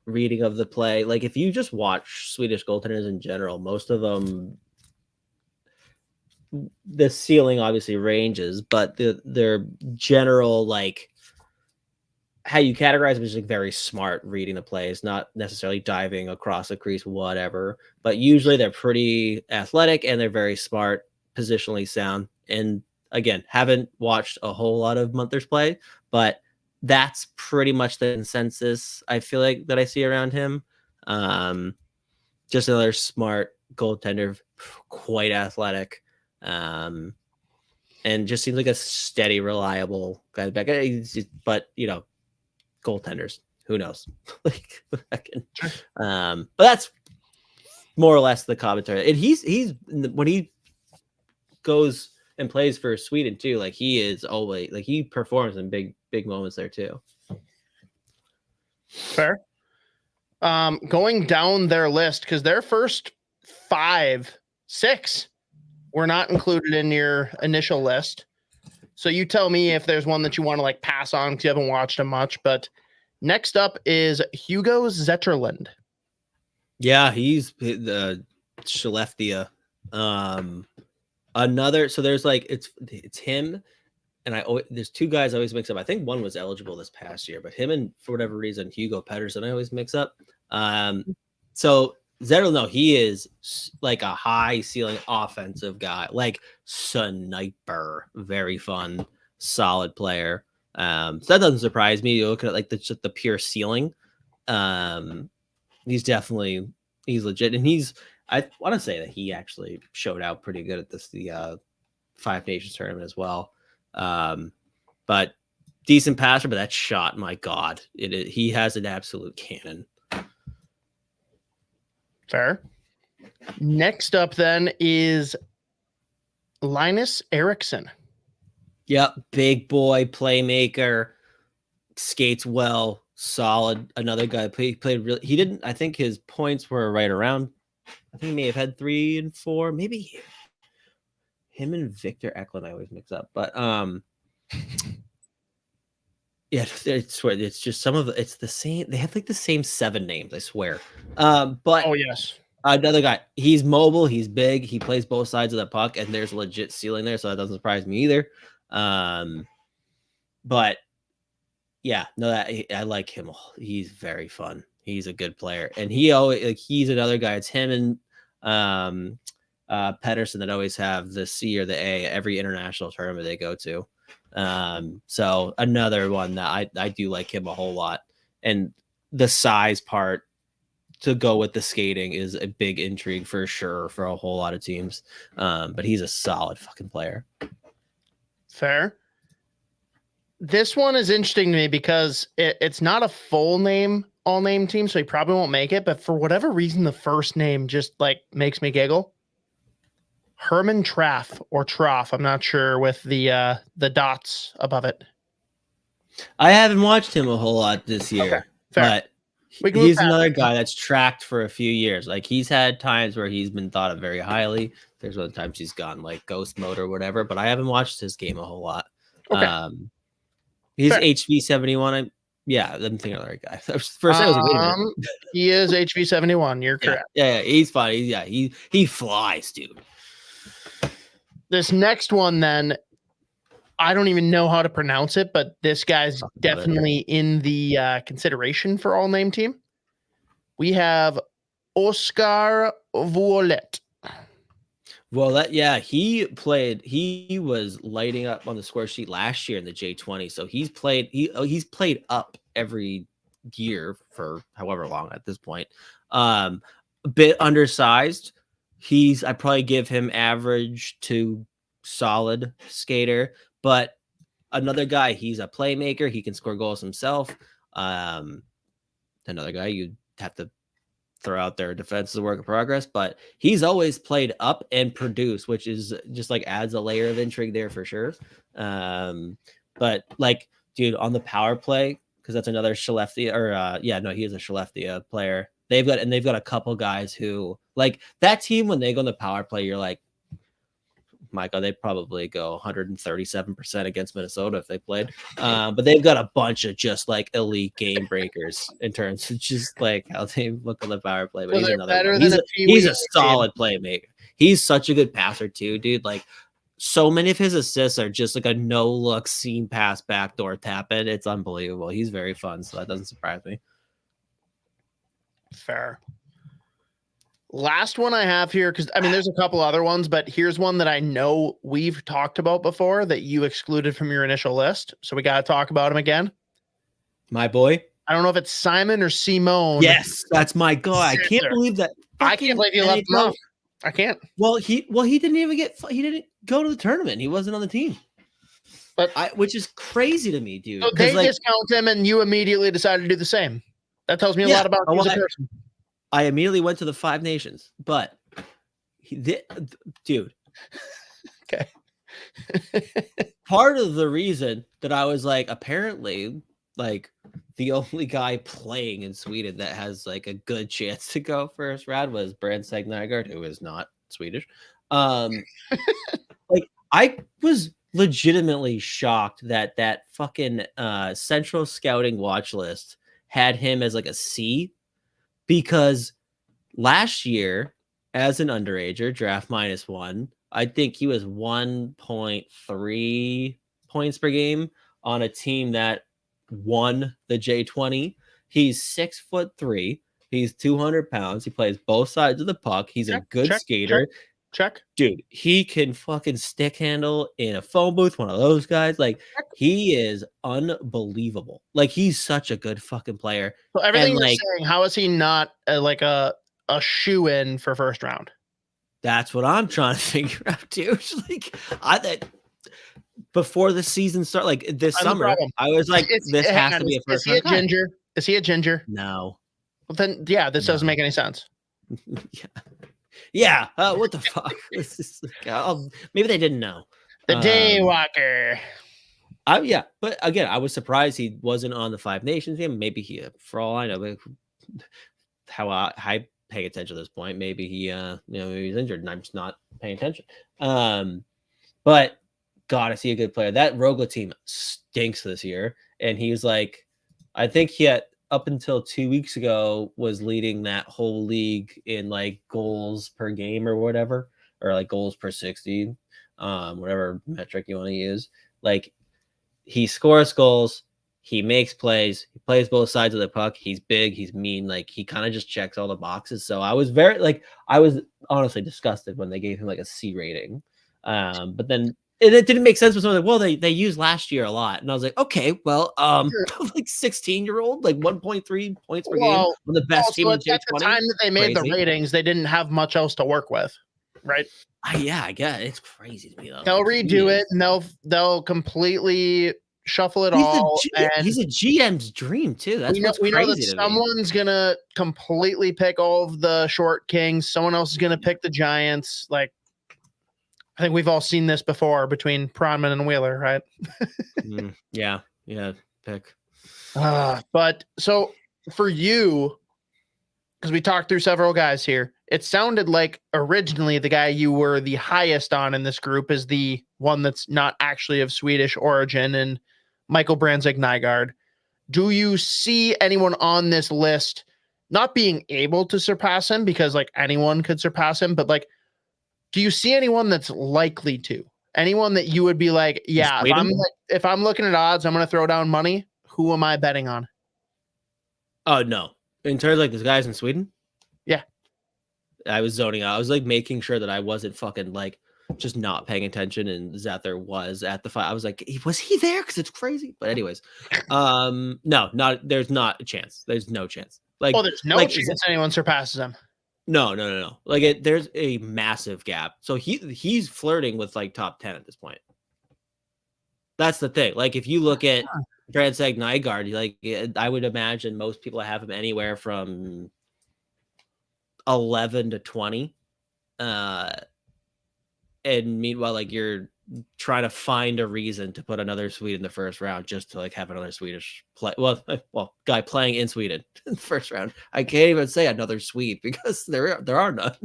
reading of the play. Like if you just watch Swedish goaltenders in general, most of them, the ceiling obviously ranges, but their general, like how you categorize them is like very smart reading the plays, not necessarily diving across the crease, whatever, but usually they're pretty athletic and they're very smart, positionally sound. And again, haven't watched a whole lot of Munter's play, but that's pretty much the consensus I feel like that I see around him. Just another smart goaltender, quite athletic, and just seems like a steady, reliable guy back. But you know, goaltenders, who knows? Like, but that's more or less the commentary. And he's when he goes and plays for Sweden too, like he is always like he performs in big moments there too. Fair. Going down their list, because their first 6 were not included in your initial list. So you tell me if there's one that you want to like pass on because you haven't watched him much. But next up is Hugo Zetterlund. Yeah, he's the Skellefteå. Another, so there's like it's him, and there's 2 guys I always mix up. I think one was eligible this past year, but him and for whatever reason Hugo Pettersson I always mix up. So Zetterlund, no, he is like a high ceiling offensive guy, like sniper, very fun, solid player. So that doesn't surprise me. You look at like just the pure ceiling. He's legit, and I want to say that he actually showed out pretty good at the Five Nations tournament as well. But decent passer, but that shot, my God, he has an absolute cannon. Fair. Next up then is Linus Eriksson. Yep, big boy, playmaker, skates well, solid. Another guy played really. He didn't. I think his points were right around. I think he may have had 3 and 4, maybe. Him and Victor Eklund I always mix up, but yeah, I swear it's just it's the same. They have like the same 7 names, I swear. But oh yes, another guy. He's mobile. He's big. He plays both sides of the puck, and there's a legit ceiling there, so that doesn't surprise me either. But yeah, no, I like him. He's very fun. He's a good player, and he's another guy. It's him and Pettersson that always have the C or the A every international tournament they go to. So another one that I do like him a whole lot, and the size part to go with the skating is a big intrigue for sure for a whole lot of teams. But he's a solid fucking player. Fair. This one is interesting to me because it's not a full name, all name team, so he probably won't make it. But for whatever reason, the first name just like makes me giggle. Herman Traff or Troff, I'm not sure, with the dots above it. I haven't watched him a whole lot this year, but he's another guy that's tracked for a few years. Like he's had times where he's been thought of very highly. There's other times he's gone like ghost mode or whatever, but I haven't watched his game a whole lot. Okay. He's HV71. I'm thinking of the right guy. First, I was like, wait a minute. He is HV71. You're correct. Yeah, he's fine. He flies, dude. This next one, then, I don't even know how to pronounce it, but this guy's definitely in the consideration for all name team. We have Oscar Wallstedt. Well, yeah, he was lighting up on the score sheet last year in the J20. So he's played up every year for however long at this point. A bit undersized. I'd probably give him average to solid skater, but another guy, he's a playmaker. He can score goals himself. Another guy you'd have to throw out there. Defense is a work in progress, but he's always played up and produced, which is just like adds a layer of intrigue there for sure. But like, dude, on the power play, because that's another Skellefteå, he is a Skellefteå player. They've got a couple guys who like that team when they go on the power play. You're like, my God, they'd probably go 137% against Minnesota if they played. But they've got a bunch of just like elite game breakers in terms of just like how they look on the power play. But So he's they're another better one. than He's a solid playmaker. He's such a good passer too, dude. Like so many of his assists are just like a no-look seam pass backdoor tap in. It's unbelievable. He's very fun, so that doesn't surprise me. Fair. Last one I have here, because I mean, there's a couple other ones, but here's one that I know we've talked about before that you excluded from your initial list. So we got to talk about him again. My boy. I don't know if it's Simon or Simone. Yes, that's my guy. I can't believe that. I can't believe you left him off. I can't. Well, he didn't even he didn't go to the tournament. He wasn't on the team. But which is crazy to me, dude. So they discount him, and you immediately decided to do the same. That tells me a lot about you as a person. I immediately went to the 5 Nations, but dude. Okay. Part of the reason that I was like, apparently, like the only guy playing in Sweden that has like a good chance to go first round was Brandsteg Nygaard, who is not Swedish. Like I was legitimately shocked that that fucking Central Scouting watch list had him as like a C, because last year as an underager, draft -1, I think he was 1.3 points per game on a team that won the J20. He's 6'3". He's 200 pounds. He plays both sides of the puck. He's a good skater. Check. Dude, he can fucking stick handle in a phone booth, one of those guys. Like, he is unbelievable. Like, he's such a good fucking player. So everything you're saying, how is he not like a shoe-in for first round? That's what I'm trying to figure out, dude. Like, before the season started, like this summer, I was like, this has to be a first round. Is he a ginger? Is he a ginger? No. Well, then, yeah, this doesn't make any sense. Yeah. What the fuck? This is like, maybe they didn't know. The Daywalker. Yeah, but again, I was surprised he wasn't on the 5 Nations game. Maybe he, for all I know, how I pay attention at this point, maybe he, maybe he's injured, and I'm just not paying attention. But God, is he a good player? That Rogla team stinks this year, and he's like, I think he had, up until 2 weeks ago, was leading that whole league in like goals per game or whatever, or like goals per 60, whatever metric you want to use. Like, he scores goals, he makes plays, he plays both sides of the puck, he's big, he's mean, like he kind of just checks all the boxes. So I was I was honestly disgusted when they gave him like a C rating. But then it didn't make sense. With someone like, well, they used last year a lot, and I was like, okay, well, like 16-year-old, like 1.3 points per game on the best team in the J20. At the time that they made the ratings, they didn't have much else to work with, right? Yeah, I guess it's crazy to me though. They'll redo it, and they'll completely shuffle it all. And he's a GM's dream too. That's we know that someone's gonna completely pick all of the short kings. Someone else is gonna pick the giants. Like, I think we've all seen this before between Pronman and Wheeler, right? Yeah, pick. But so for you, because we talked through several guys here, it sounded like originally the guy you were the highest on in this group is the one that's not actually of Swedish origin, and Michael Brandsteg Nygaard. Do you see anyone on this list not being able to surpass him, because like anyone could surpass him, but like, do you see anyone that's likely to? Anyone that you would be like, yeah, if I'm looking at odds, I'm going to throw down money. Who am I betting on? Oh, no. In terms of like these guys in Sweden? Yeah. I was zoning out. I was like making sure that I wasn't fucking like just not paying attention, and Zather was at the fight. I was like, was he there? Because it's crazy. But anyways, no, there's not a chance. There's no chance. Like, there's no chance anyone surpasses him. No. Like, there's a massive gap. So he's flirting with like top 10 at this point. That's the thing. Like, if you look at Brandsteg Nygaard, like, I would imagine most people have him anywhere from 11 to 20. And meanwhile, like, you're trying to find a reason to put another Swede in the first round just to like have another Swedish play. Well, guy playing in Sweden in the first round. I can't even say another Swede because there are none.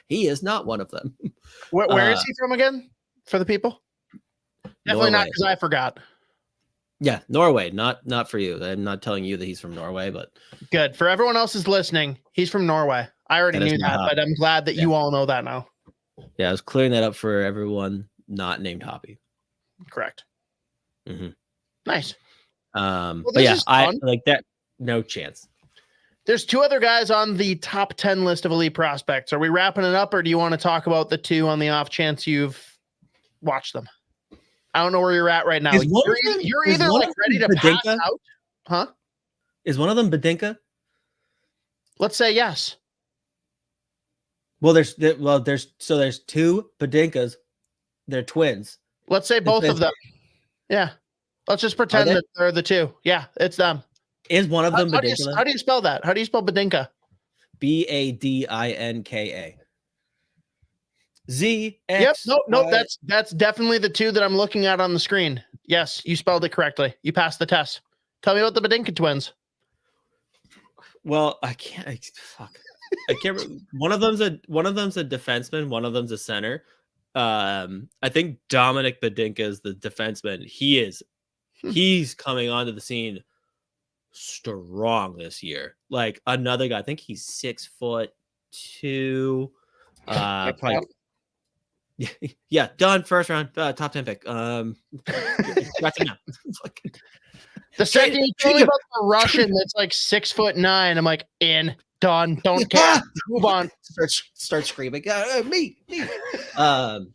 He is not one of them. Where is he from again? for the people? Definitely not Norway. because I forgot. Yeah, Norway. Not for you. I'm not telling you that he's from Norway, but Good. For everyone else is listening, he's from Norway. I already That is knew not that, Hoppy. but I'm glad that you all know that now. yeah, I was clearing that up for everyone not named Hoppy. Correct. Mhm. Nice. But this yeah, is I fun. like that. No chance. There's two other guys on the top 10 list of elite prospects. Are we wrapping it up, or do you want to talk about the two on the off chance you've watched them? I don't know where you're at right now. Is one You're, of them- you're is either one like of ready to them pass Badinka? out, huh? Is one of them Badinka? Let's say yes. Well, there's two Badinkas. They're twins. Let's say both of them. Yeah. Let's just pretend they? that they're the two. Yeah, it's them. Is one of them How do Badinka? you spell that? How do you spell Badinka? Badinka. Z. Yep. Nope. That's definitely the two that I'm looking at on the screen. Yes, you spelled it correctly. You passed the test. Tell me about the Badinka twins. Well, I can't. Fuck. I can't. One of them's a defenseman. One of them's a center. I think Dominic Badinka is the defenseman. He's coming onto the scene strong this year. Like another guy. I think he's 6'2". Probably. Yeah, done first round, top 10 pick. The second you told me about the Russian that's like 6'9", I'm like, done, don't care, move on. Start screaming, me. I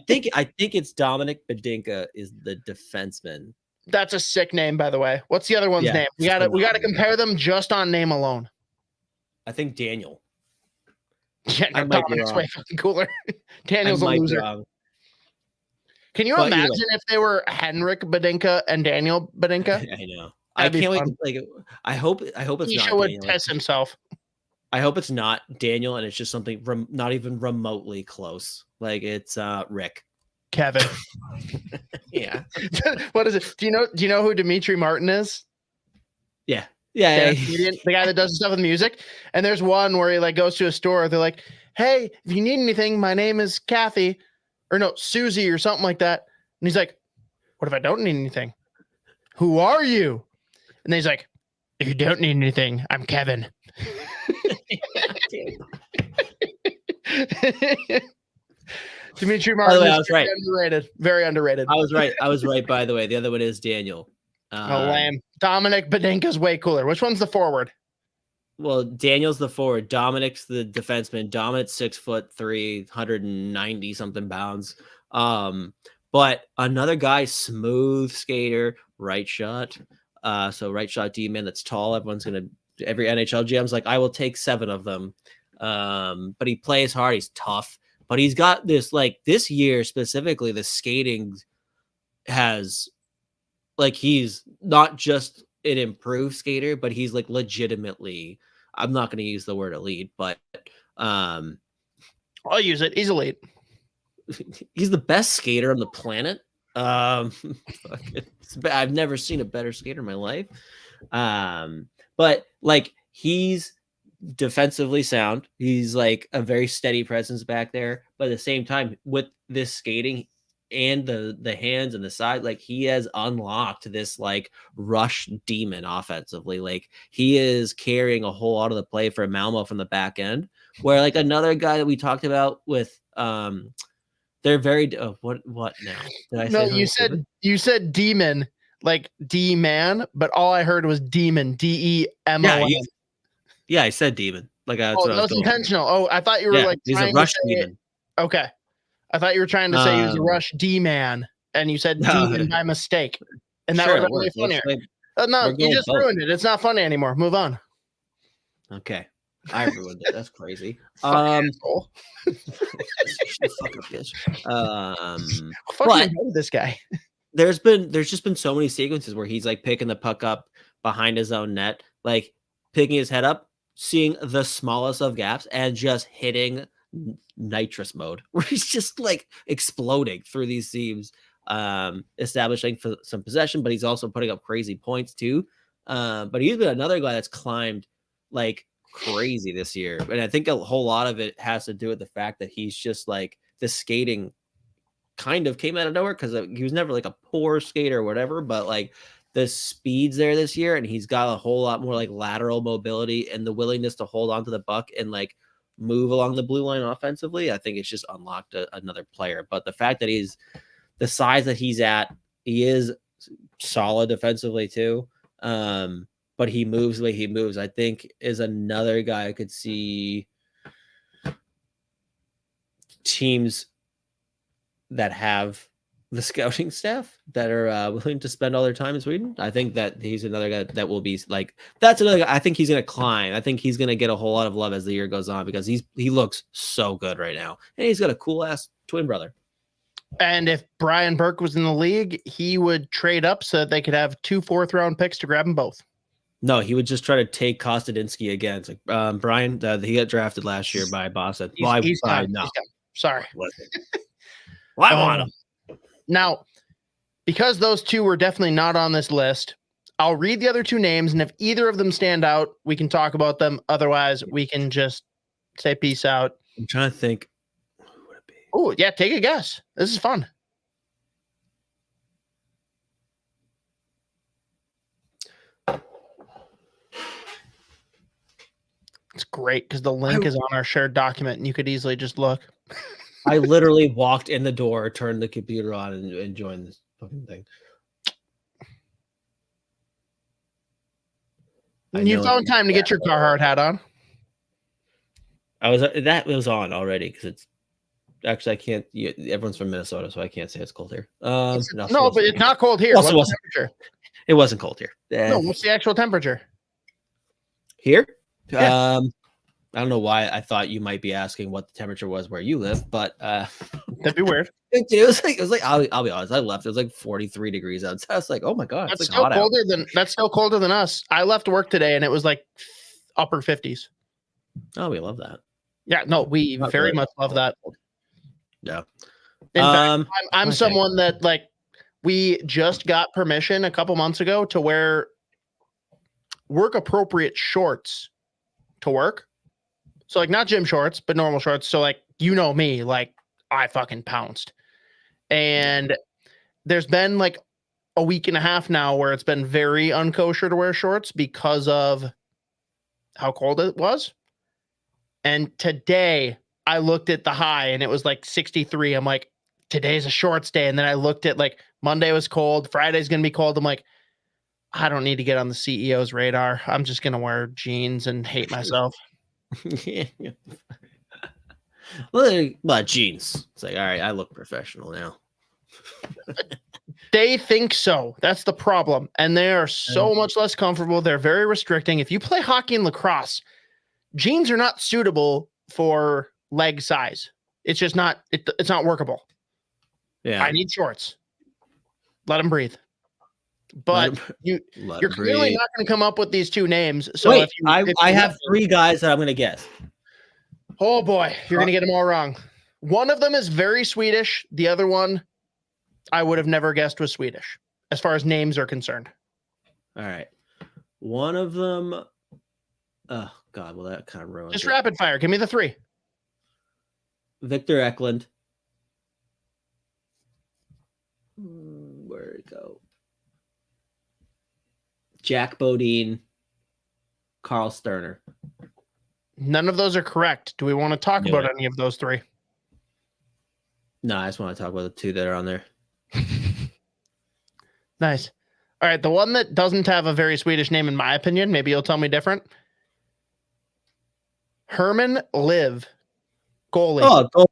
think it's Dominic Badinka is the defenseman. That's a sick name, by the way. What's the other one's name? We gotta compare them just on name alone. I think Daniel. Yeah, no, Dominic's way fucking cooler. Daniel's a loser. Can you imagine if they were Henrik Badinka and Daniel Badinka? I know. I can't wait. Like, I hope it's Keisha not. would Daniel. piss himself. I hope it's not Daniel, and it's just something not even remotely close. Like it's Rick. Kevin. Yeah. What is it? Do you know who Dimitri Martin is? Yeah. The guy that does stuff with music. And there's one where he like goes to a store. They're like, "Hey, if you need anything, my name is Kathy," or no, Susie, or something like that. And he's like, "What if I don't need anything? Who are you?" And then he's like, "If you don't need anything, I'm Kevin." Dimitri Martin. By the way, I was right. Underrated. Very underrated. I was right. By the way, the other one is Daniel. Lame. Dominic Badinka's way cooler. Which one's the forward? Well, Daniel's the forward. Dominic's the defenseman. Dominic's 6'3", 190 something pounds. But another guy, smooth skater, right shot. So right shot D-man that's tall. Every NHL GM's like, I will take 7 of them. But he plays hard. He's tough. But he's got this, like this year specifically, the skating has, like, he's not just an improved skater, but he's like legitimately, I'm not going to use the word elite, but I'll use it. He's elite. He's the best skater on the planet. I've never seen a better skater in my life. But like he's defensively sound. He's like a very steady presence back there. But at the same time, with this skating and the hands and the side, like he has unlocked this like rush demon offensively. Like he is carrying a whole lot of the play for Malmo from the back end. Where like another guy that we talked about with they're very what now? Did I say you said demon like D-man, but all I heard was demon, DEMON. Yeah, I said demon. Like that was intentional. Oh, I thought you were like he's a rush demon. Okay, I thought you were trying to say he was a rush D-man, and you said demon by mistake, and that would have been really funnier. No, you just ruined it. It's not funny anymore. Move on. Okay. I ruined it. That's crazy. Fuck this guy. There's just been so many sequences where he's like picking the puck up behind his own net, like picking his head up, seeing the smallest of gaps, and just hitting nitrous mode, where he's just like exploding through these seams, establishing for some possession, but he's also putting up crazy points too. But he's been another guy that's climbed like crazy this year, and I think a whole lot of it has to do with the fact that he's just like the skating kind of came out of nowhere because he was never like a poor skater or whatever, but like the speed's there this year, and he's got a whole lot more like lateral mobility and the willingness to hold on to the puck and like move along the blue line offensively. I think it's just unlocked another player. But the fact that he's the size that he's at, he is solid defensively too. But he moves the way he moves, I think, is another guy I could see teams that have the scouting staff that are willing to spend all their time in Sweden. I think that he's another guy that will be like, that's another guy. I think he's going to climb. I think he's going to get a whole lot of love as the year goes on because he looks so good right now. And he's got a cool ass twin brother. And if Brian Burke was in the league, he would trade up so that they could have 2 4th-round picks to grab them both. No, he would just try to take Kostadinsky again. It's like Brian, he got drafted last year by Boston. He's sorry. Well, I want him. Now, because those two were definitely not on this list, I'll read the other 2 names, and if either of them stand out, we can talk about them. Otherwise, we can just say peace out. I'm trying to think. Who would it be? Oh, yeah, take a guess. This is fun. It's great because the link is on our shared document, and you could easily just look. I literally walked in the door, turned the computer on, and joined this fucking thing. You found time to get your Carhartt hat on. That was on already because it's actually I can't. Everyone's from Minnesota, so I can't say it's cold here. No, but it's not cold here. Also, what's the temperature? It wasn't cold here. No, what's the actual temperature? Here? Yeah. I don't know why I thought you might be asking what the temperature was where you live, but that'd be weird. It was like I'll be honest. I left. It was like 43 degrees outside. I was like, oh my god, that's it's still hot colder out. that's still colder than us. I left work today and it was like upper 50s. Oh, we love that. Yeah, no, we Not very really. much love that. Yeah. In fact, I'm someone that like we just got permission a couple months ago to wear work appropriate shorts to work. So like not gym shorts, but normal shorts. So like, you know me, like I fucking pounced. And there's been like a week and a half now where it's been very unkosher to wear shorts because of how cold it was. And today I looked at the high and it was like 63. I'm like, today's a shorts day. And then I looked at like Monday was cold. Friday's going to be cold. I'm like, I don't need to get on the CEO's radar. I'm just going to wear jeans and hate myself. But jeans. It's like, all right, I look professional now. They think so. That's the problem. And they are so much less comfortable. They're very restricting. If you play hockey and lacrosse, jeans are not suitable for leg size. It's just not, it's not workable. Yeah. I need shorts. Let them breathe. But you're clearly not going to come up with these 2 names. So wait, I have 3 guys that I'm going to guess. Oh boy, you're going to get them all wrong. One of them is very Swedish. The other one, I would have never guessed was Swedish as far as names are concerned. All right. One of them. Oh God, well that kind of ruins Just it. rapid fire. Give me the 3. Victor Eklund. Where'd it go? Jack Bodine, Carl Sterner. None of those are correct. Do we want to talk about any of those 3? No, I just want to talk about the 2 that are on there. Nice. All right. The one that doesn't have a very Swedish name, in my opinion, maybe you'll tell me different. Herman Liv, goalie. Oh,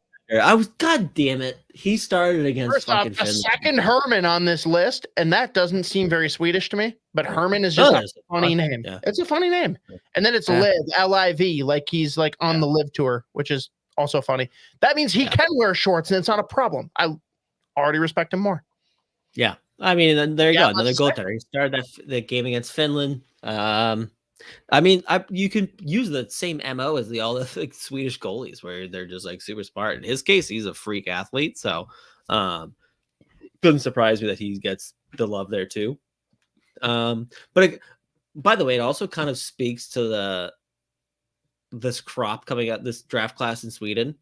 I was, God damn it. He started against First off, fucking a Finland. second Herman on this list, and that doesn't seem very Swedish to me, but Herman is just a funny name. Yeah. It's a funny name. And then it's Liv, L-I-V, like he's like on the Live tour, which is also funny. That means he can wear shorts, and it's not a problem. I already respect him more. Yeah. I mean, there you go. Another goaltender. He started that game against Finland. I mean, you can use the same MO as all the like Swedish goalies where they're just like super smart. In his case, he's a freak athlete. So doesn't surprise me that he gets the love there too. But by the way, it also kind of speaks to this crop coming out, this draft class in Sweden.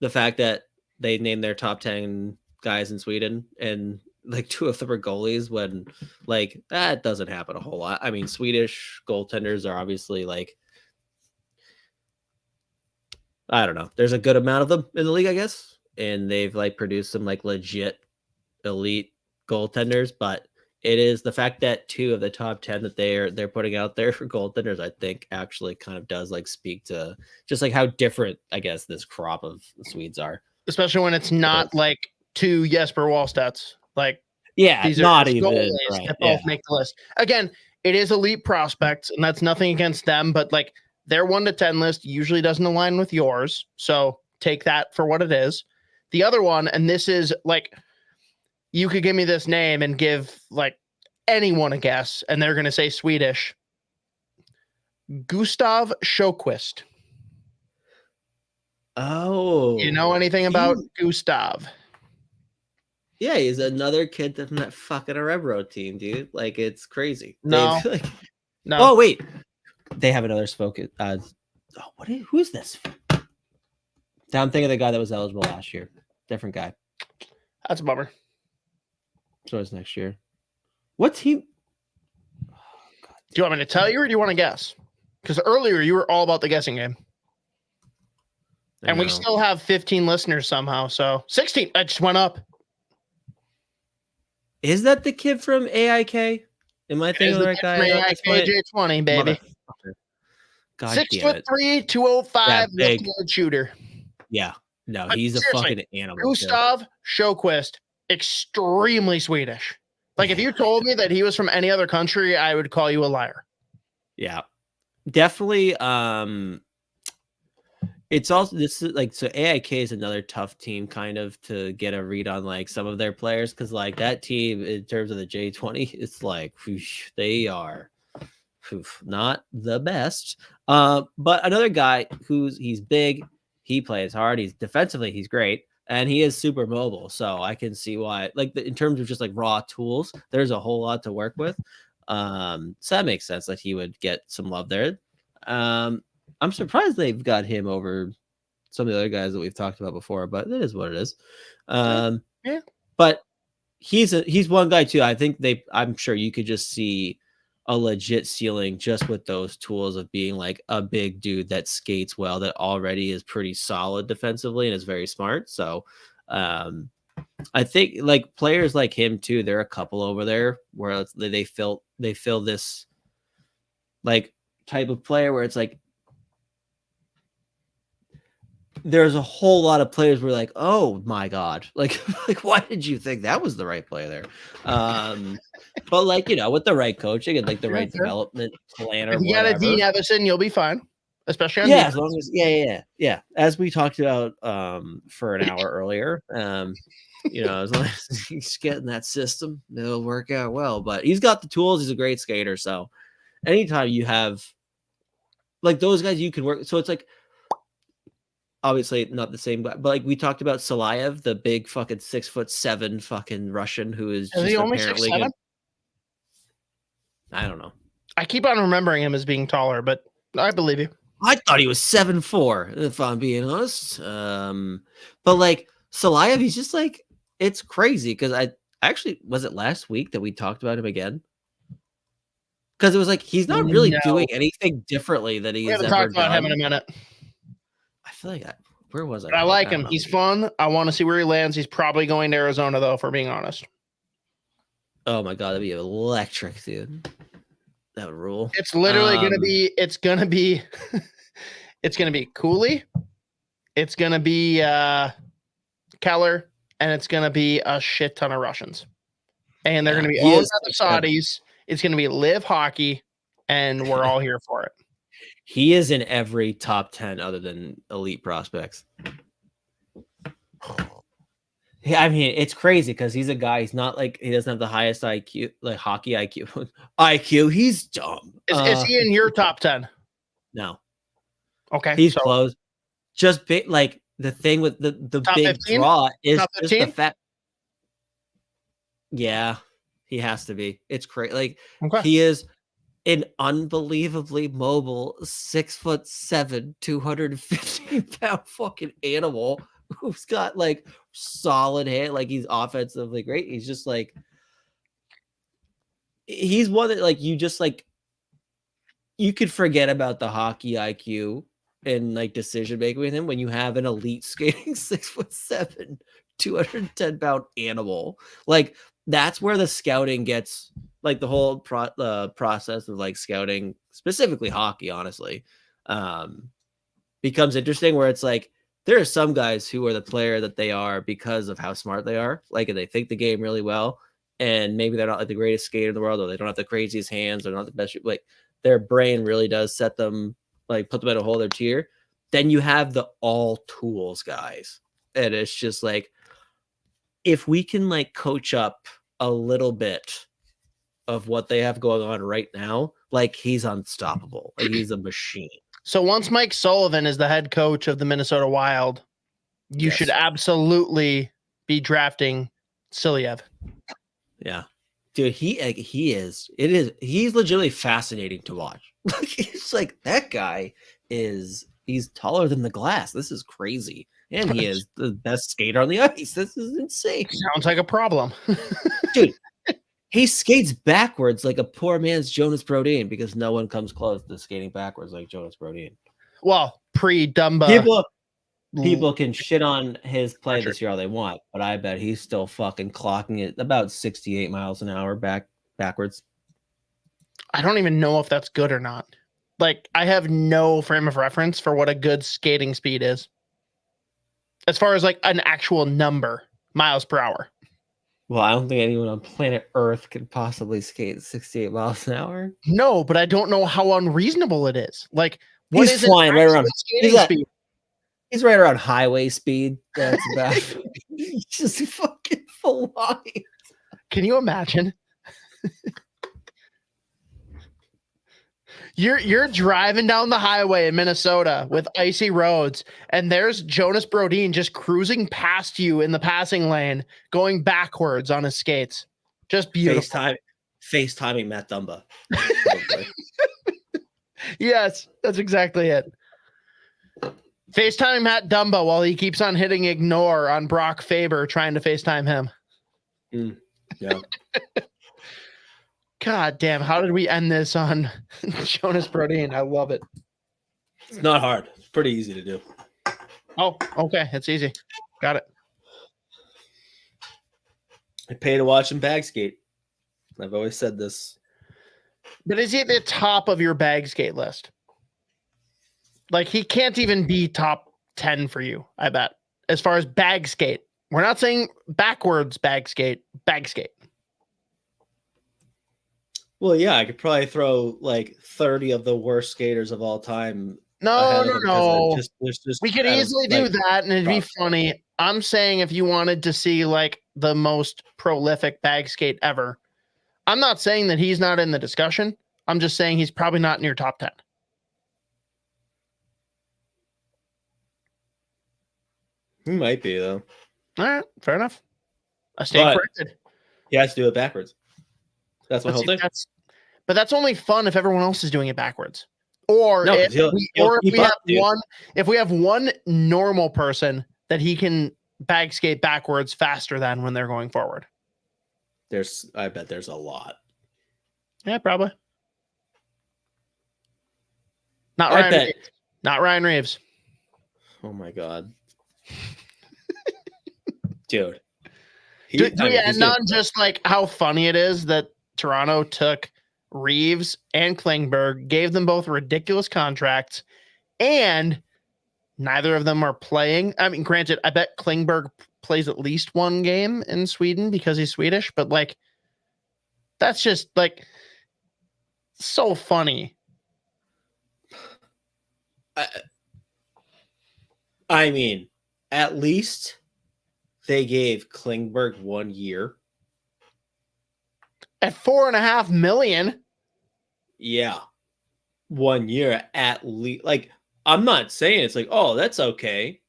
The fact that they named their top 10 guys in Sweden, and like 2 of them are goalies, when like that doesn't happen a whole lot. I mean, Swedish goaltenders are obviously like, I don't know, there's a good amount of them in the league, I guess, and they've like produced some like legit elite goaltenders, but it is the fact that 2 of the top 10 that they're putting out there for goaltenders, I think actually kind of does like speak to just like how different, I guess, this crop of Swedes are. Especially when it's not like 2 Jesper Wallstedts. Like, yeah, these not are even goalies right. that both make the list. Again, it is elite prospects, and that's nothing against them, but like their 1 to 10 list usually doesn't align with yours. So take that for what it is. The other one, and this is like, you could give me this name and give like anyone a guess, and they're going to say Swedish. Gustav Sjöquist. Oh, You know anything about Gustav? Yeah, he's another kid from that fucking Arebro team, dude. Like, it's crazy. No. Like, No. oh wait, they have another spoken. Who is this? I'm thinking of the guy that was eligible last year. Different guy. That's a bummer. So it's next year. What team? Do you want me to tell you, or do you want to guess? Because earlier you were all about the guessing game. And we still have 15 listeners somehow. So 16. I just went up. Is that the kid from AIK? Am I thinking of the right guy? AIK J20, baby. God 6'3", 205, left-handed shooter. Yeah. No, But he's a seriously, fucking animal. Gustav Sjöquist, extremely Swedish. Like, if you told me that he was from any other country, I would call you a liar. Yeah. Definitely. It's also, this is like, so AIK is another tough team kind of to get a read on like some of their players, because like that team in terms of the J20, it's like whoosh, they are not the best. But another guy he's big, he plays hard, he's defensively, he's great, and he is super mobile. So I can see why, like in terms of just like raw tools, there's a whole lot to work with. So that makes sense that he would get some love there. I'm surprised they've got him over some of the other guys that we've talked about before, but it is what it is. Yeah. But he's one guy too. I think I'm sure you could just see a legit ceiling just with those tools of being like a big dude that skates well, that already is pretty solid defensively and is very smart. So I think like players like him too, there are a couple over there where they fill this like type of player where it's like, there's a whole lot of players where like, oh my God, like why did you think that was the right play there? But like, with the right coaching and like the right development plan, or if you got a Dean Evison, you'll be fine. Especially on as long as yeah. As we talked about for an hour earlier, as long as he's getting that system, it'll work out well. But he's got the tools, he's a great skater. So anytime you have like those guys, you can work. So it's like, obviously not the same guy, but like we talked about Salayev, the big fucking 6'7" fucking Russian who is just he only apparently 6'7"? I don't know. I keep on remembering him as being taller, but I believe you. I thought he was 7'4", if I'm being honest. But like Salayev, he's just like, it's crazy because I actually, was it last week that we talked about him again? Because it was like he's not really doing anything differently that he's ever done. We haven't talked about him in a minute. I feel like where was I? I like him. He's fun. I want to see where he lands. He's probably going to Arizona, though, if we're being honest. Oh my God, that'd be electric, dude. That would rule. It's literally gonna be. It's gonna be Cooley. It's gonna be Keller, and it's gonna be a shit ton of Russians, and they're gonna be all the Saudis. It's gonna be live hockey, and we're all here for it. He is in every top 10 other than elite prospects. Yeah, I mean, it's crazy because he's a guy. He's not like, he doesn't have the highest IQ, like hockey IQ. He's dumb. Is he in your top 10? No. Okay. He's close. Just big, like the thing with the big 15? Draw is just the fact. Yeah, he has to be. It's crazy. Like he is an unbelievably mobile 6'7", 250-pound fucking animal who's got like solid hit, like he's offensively great. He's just like he's one that like you just like you could forget about the hockey IQ and like decision making with him when you have an elite skating 6'7", 210-pound animal. Like that's where the scouting gets like the whole process of like scouting, specifically hockey, honestly, becomes interesting. Where it's like there are some guys who are the player that they are because of how smart they are, like, and they think the game really well, and maybe they're not like the greatest skater in the world, or they don't have the craziest hands, or not the best. Like their brain really does set them, like put them at a whole other tier. Then you have the all tools guys, and it's just like if we can like coach up a little bit of what they have going on right now, like he's unstoppable. Like he's a machine. So once Mike Sullivan is the head coach of the Minnesota Wild, you should absolutely be drafting Silyev. Yeah, dude, he's legitimately fascinating to watch. He's like that guy he's taller than the glass. This is crazy. And he is the best skater on the ice. This is insane. Sounds like a problem. Dude, he skates backwards like a poor man's Jonas Brodin because no one comes close to skating backwards like Jonas Brodin. Well, pre-Dumba. People can shit on his play this year all they want, but I bet he's still fucking clocking it about 68 miles an hour backwards. I don't even know if that's good or not. Like, I have no frame of reference for what a good skating speed is. As far as like an actual number, miles per hour. Well, I don't think anyone on planet Earth could possibly skate 68 miles an hour. No, but I don't know how unreasonable it is. Like, what he's is flying right around skating speed? He's right around highway speed. That's about he's just fucking flying. Can you imagine? You're driving down the highway in Minnesota with icy roads, and there's Jonas Brodin just cruising past you in the passing lane, going backwards on his skates. Just beautiful. FaceTiming Matt Dumba. Yes, that's exactly it. FaceTime Matt Dumba while he keeps on hitting ignore on Brock Faber trying to FaceTime him. Yeah. God damn, how did we end this on Jonas Brodin? I love it. It's not hard. It's pretty easy to do. Oh, okay. It's easy. Got it. I pay to watch him bag skate. I've always said this. But is he at the top of your bag skate list? Like, he can't even be top 10 for you, I bet. As far as bag skate. We're not saying backwards bag skate, bag skate. Well, yeah, I could probably throw like 30 of the worst skaters of all time. No. We could easily do that, and it'd be funny. I'm saying if you wanted to see like the most prolific bag skate ever, I'm not saying that he's not in the discussion. I'm just saying he's probably not in your top 10. He might be, though. All right, fair enough. I stand corrected. He has to do it backwards. That's my whole thing. But that's only fun if everyone else is doing it backwards. Or if we have one normal person that he can bag skate backwards faster than when they're going forward. I bet there's a lot. Yeah, probably. Not Ryan Reeves. Not Ryan Reeves. Oh my God. Dude. Not just like how funny it is that Toronto took Reeves and Klingberg, gave them both ridiculous contracts, and neither of them are playing. I mean, granted, I bet Klingberg plays at least one game in Sweden because he's Swedish, but like, that's just like so funny. I mean, at least they gave Klingberg 1 year. At $4.5 million. Yeah. 1 year at least. Like, I'm not saying it's like, oh, that's okay.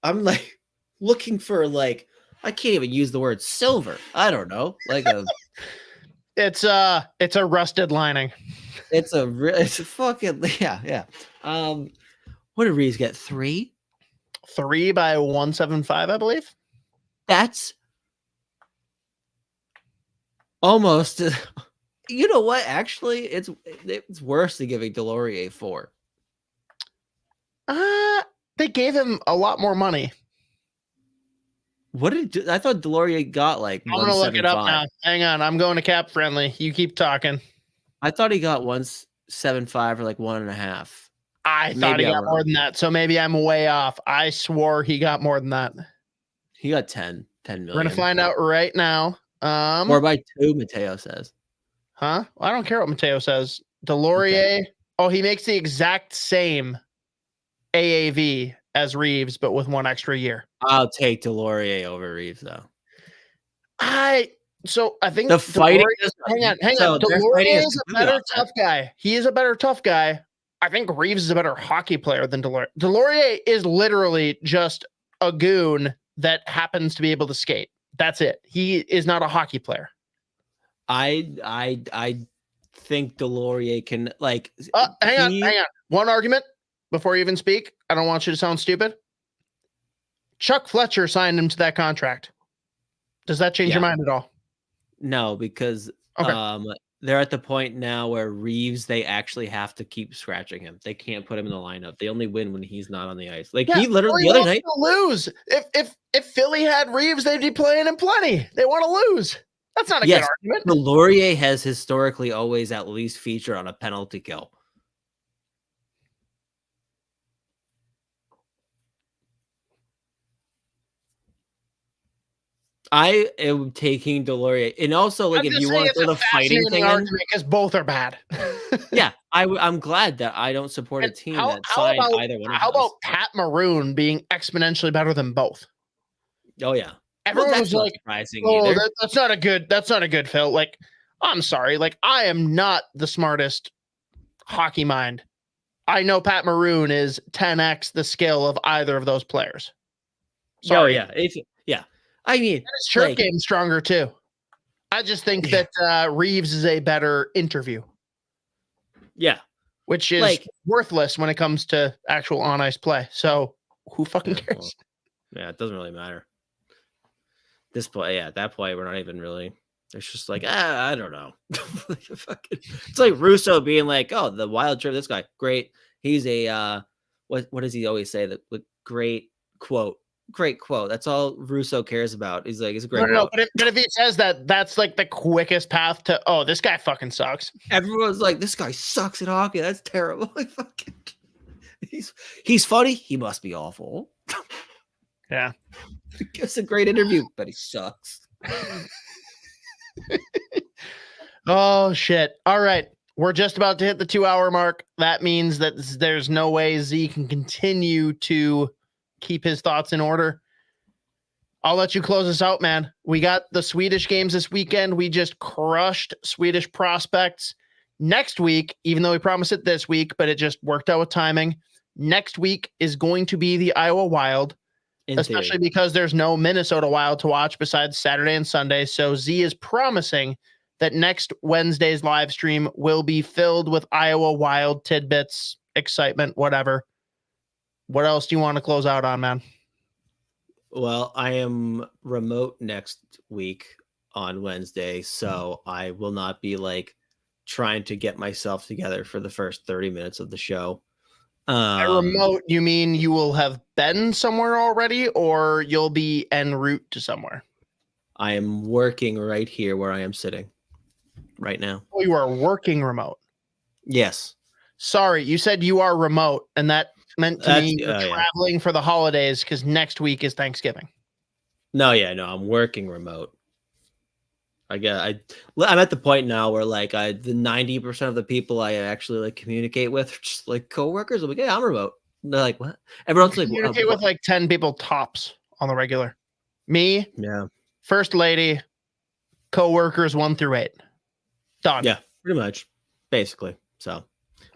I'm like looking for like, I can't even use the word silver. I don't know. Like it's a rusted lining. It's a fucking yeah. What did Reeves get? 3? 3 by 175, I believe. That's almost. You know what? Actually, it's worse than giving Delorier 4. They gave him a lot more money. What did I thought Delorier got like? I'm gonna look it up now. Hang on, I'm going to Cap Friendly. You keep talking. I thought he got 175 or like 1.5. I thought he got more than that. So maybe I'm way off. I swore he got more than that. He got 10 million. We're gonna find out right now. 4 by 2, Mateo says. Huh? Well, I don't care what Mateo says. Delorier. Okay. Oh, he makes the exact same AAV as Reeves, but with 1 extra year. I'll take Delorier over Reeves, though. I think the fighting. Hang on. Delorier is a better tough guy. He is a better tough guy. I think Reeves is a better hockey player than Delorier. Delorier is literally just a goon that happens to be able to skate. That's it. He is not a hockey player. I think Delorier can like. Hang on. One argument before you even speak. I don't want you to sound stupid. Chuck Fletcher signed him to that contract. Does that change your mind at all? No, because they're at the point now where Reeves, they actually have to keep scratching him. They can't put him in the lineup. They only win when he's not on the ice. Like he literally the other night lose. If Philly had Reeves, they'd be playing him plenty. They want to lose. That's not a good argument. Delorier has historically always at least featured on a penalty kill. I am taking Delorier, and also like if you want to throw the fighting thing in, because both are bad. Yeah, I'm glad that I don't support a team that signed either one. How about Pat Maroon being exponentially better than both? Oh yeah, everyone was like, "Oh, that's not a good Phil." Like, I'm sorry, like I am not the smartest hockey mind. I know Pat Maroon is 10x the skill of either of those players. Sorry. Oh yeah, I mean, his shirt game's stronger too. I just think that Reeves is a better interview. Yeah. Which is worthless when it comes to actual on ice play. So who fucking cares? Well, it doesn't really matter. This play, at that point, we're not even really. It's just like, I don't know. It's like Russo being like, oh, the wild trip, this guy, great. He's a what does he always say? That great quote. Great quote. That's all Russo cares about. He's like, it's a great quote. But if he says that, that's like the quickest path to, oh, this guy fucking sucks. Everyone's like, this guy sucks at hockey. That's terrible. He's funny. He must be awful. Yeah. It's a great interview, but he sucks. Oh, shit. All right. We're just about to hit the 2-hour mark. That means that there's no way Z can continue to keep his thoughts in order. I'll let you close us out, man. We got the Swedish games this weekend. We just crushed Swedish prospects. Next week, even though we promised it this week, but it just worked out with timing. Next week is going to be the Iowa Wild, especially because there's no Minnesota Wild to watch besides Saturday and Sunday. So Z is promising that next Wednesday's live stream will be filled with Iowa Wild tidbits, excitement, whatever. What else do you want to close out on, man? Well, I am remote next week on Wednesday, so I will not be like trying to get myself together for the first 30 minutes of the show. By remote, you mean you will have been somewhere already, or you'll be en route to somewhere? I am working right here where I am sitting right now. Oh, you are working remote? Yes. Sorry, you said you are remote, and that meant to me traveling for the holidays because next week is Thanksgiving. No, I'm working remote. I'm at the point now where like the 90% of the people I actually like communicate with are just like coworkers. I'm like, yeah, I'm remote. And they're like, what? Everyone's like, communicate with like 10 people tops on the regular. Me, first lady, coworkers 1 through 8. Done. Yeah, pretty much, basically. So.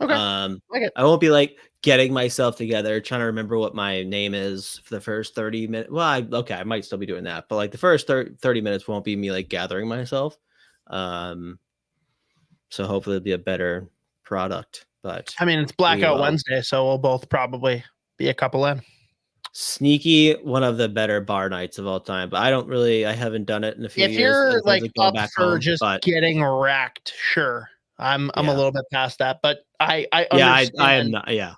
Okay. I won't be like getting myself together, trying to remember what my name is for the first 30 minutes. Well, I might still be doing that, but like the first 30 minutes won't be me like gathering myself. So hopefully it'll be a better product. But I mean, it's Blackout Wednesday, so we'll both probably be a couple in. Sneaky, one of the better bar nights of all time. But I haven't done it in a few If years. you're Like up for just getting racked, sure. I'm a little bit past that, but I understand. I am not. Yeah.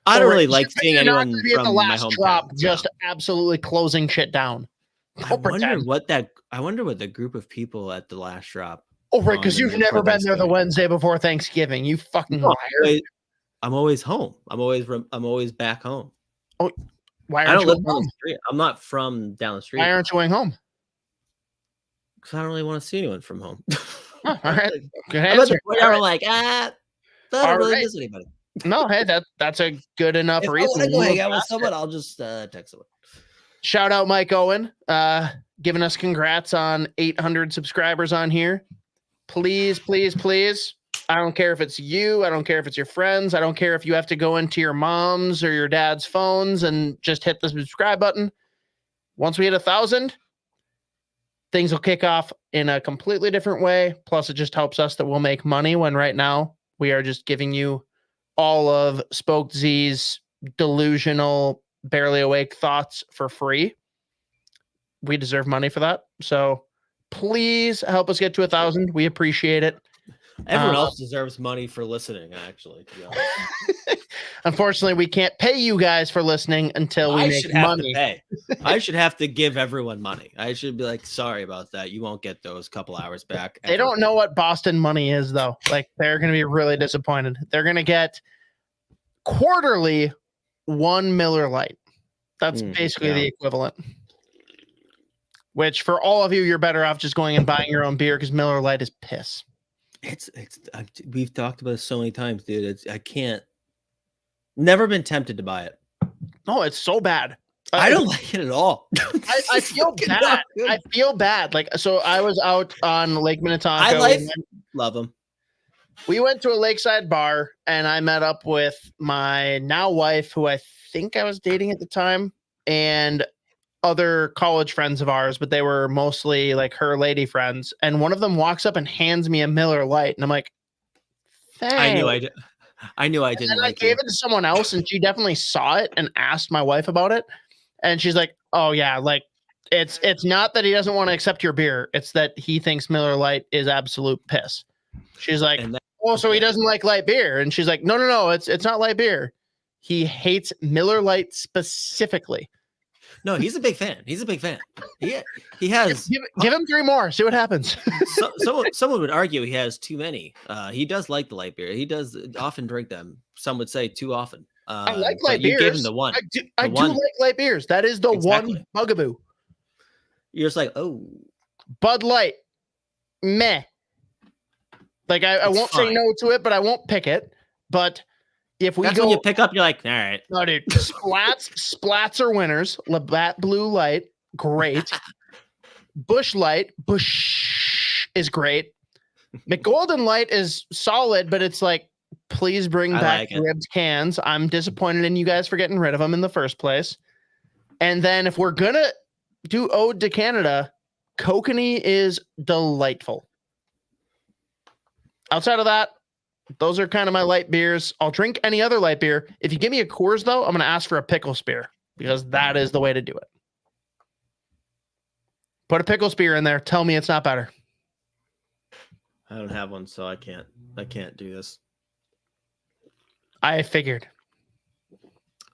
I don't really like seeing anyone from the last my hometown, drop just absolutely closing shit down. I wonder what the group of people at the last drop. Oh, right, because you've never been there the Wednesday before Thanksgiving. You fucking liar. I'm always home. I'm always back home. Oh, why I aren't don't you live down the street. I'm not from down the street. Why aren't you going home? Because I don't really want to see anyone from home. Oh, all right. Good I'm at answer. the point where I'm like, I don't really miss anybody. No, hey, that's a good enough If reason. I want to go hang out with someone, I'll just text someone. Shout out Mike Owen, giving us congrats on 800 subscribers on here. Please, please, please. I don't care if it's you. I don't care if it's your friends. I don't care if you have to go into your mom's or your dad's phones and just hit the subscribe button. Once we hit 1,000, things will kick off in a completely different way. Plus, it just helps us that we'll make money when right now we are just giving you all of Spoke Z's delusional, barely awake thoughts for free. We deserve money for that. So please help us get to 1,000. We appreciate it. Everyone else deserves money for listening, actually. To be honest. Unfortunately, we can't pay you guys for listening until we make money. I should have to give everyone money. I should be like, sorry about that. You won't get those couple hours back. They don't know what Boston money is, though. Like, they're going to be really disappointed. They're going to get quarterly 1 Miller Lite. That's basically the equivalent. Which, for all of you, you're better off just going and buying your own beer because Miller Lite is piss. We've talked about it so many times, dude. I can't. Never been tempted to buy it. No, it's so bad. I don't like it at all. I feel bad. I feel bad. Like, so I was out on Lake Minnetonka. Love them. We went to a lakeside bar, and I met up with my now wife, who I think I was dating at the time, and other college friends of ours, but they were mostly like her lady friends. And one of them walks up and hands me a Miller Lite, and I'm like, thanks. I knew I didn't. And I gave it to someone else, and she definitely saw it and asked my wife about it. And she's like, "Oh yeah, like it's not that he doesn't want to accept your beer; it's that he thinks Miller Lite is absolute piss." She's like, "Oh, so he doesn't like light beer?" And she's like, "No, it's not light beer. He hates Miller Lite specifically." No, he's a big fan. He has. Give him 3 more. See what happens. Someone would argue he has too many. He does like the light beer. He does often drink them. Some would say too often. I like light beers. You gave him the one. I do like light beers. That is the one bugaboo. You're just like, oh, Bud Light, meh. Like I won't say no to it, but I won't pick it. But if we when you pick up, you're like, all right. No, dude. Splats are winners. Labatt Blue Light, great. Bush Light, Bush is great. McGolden Light is solid, but it's like, please bring back ribbed cans. I'm disappointed in you guys for getting rid of them in the first place. And then if we're gonna do Ode to Canada, Kokanee is delightful. Outside of that, those are kind of my light beers. I'll drink any other light beer. If you give me a Coors, though, I'm going to ask for a pickle spear because that is the way to do it. Put a pickle spear in there. Tell me it's not better. I don't have one, so I can't do this. I figured.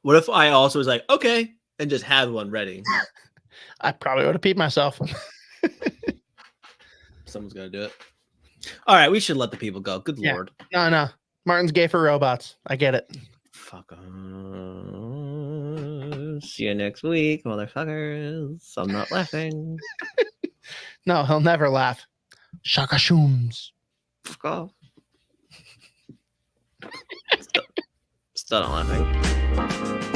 What if I also was like, okay, and just had one ready? I probably would have peed myself. Someone's going to do it. All right, we should let the people go. Good Lord. No. Martin's gay for robots. I get it. Fuck on. See you next week, motherfuckers. I'm not laughing. No, he'll never laugh. Shaka shooms. Fuck off. Still not laughing.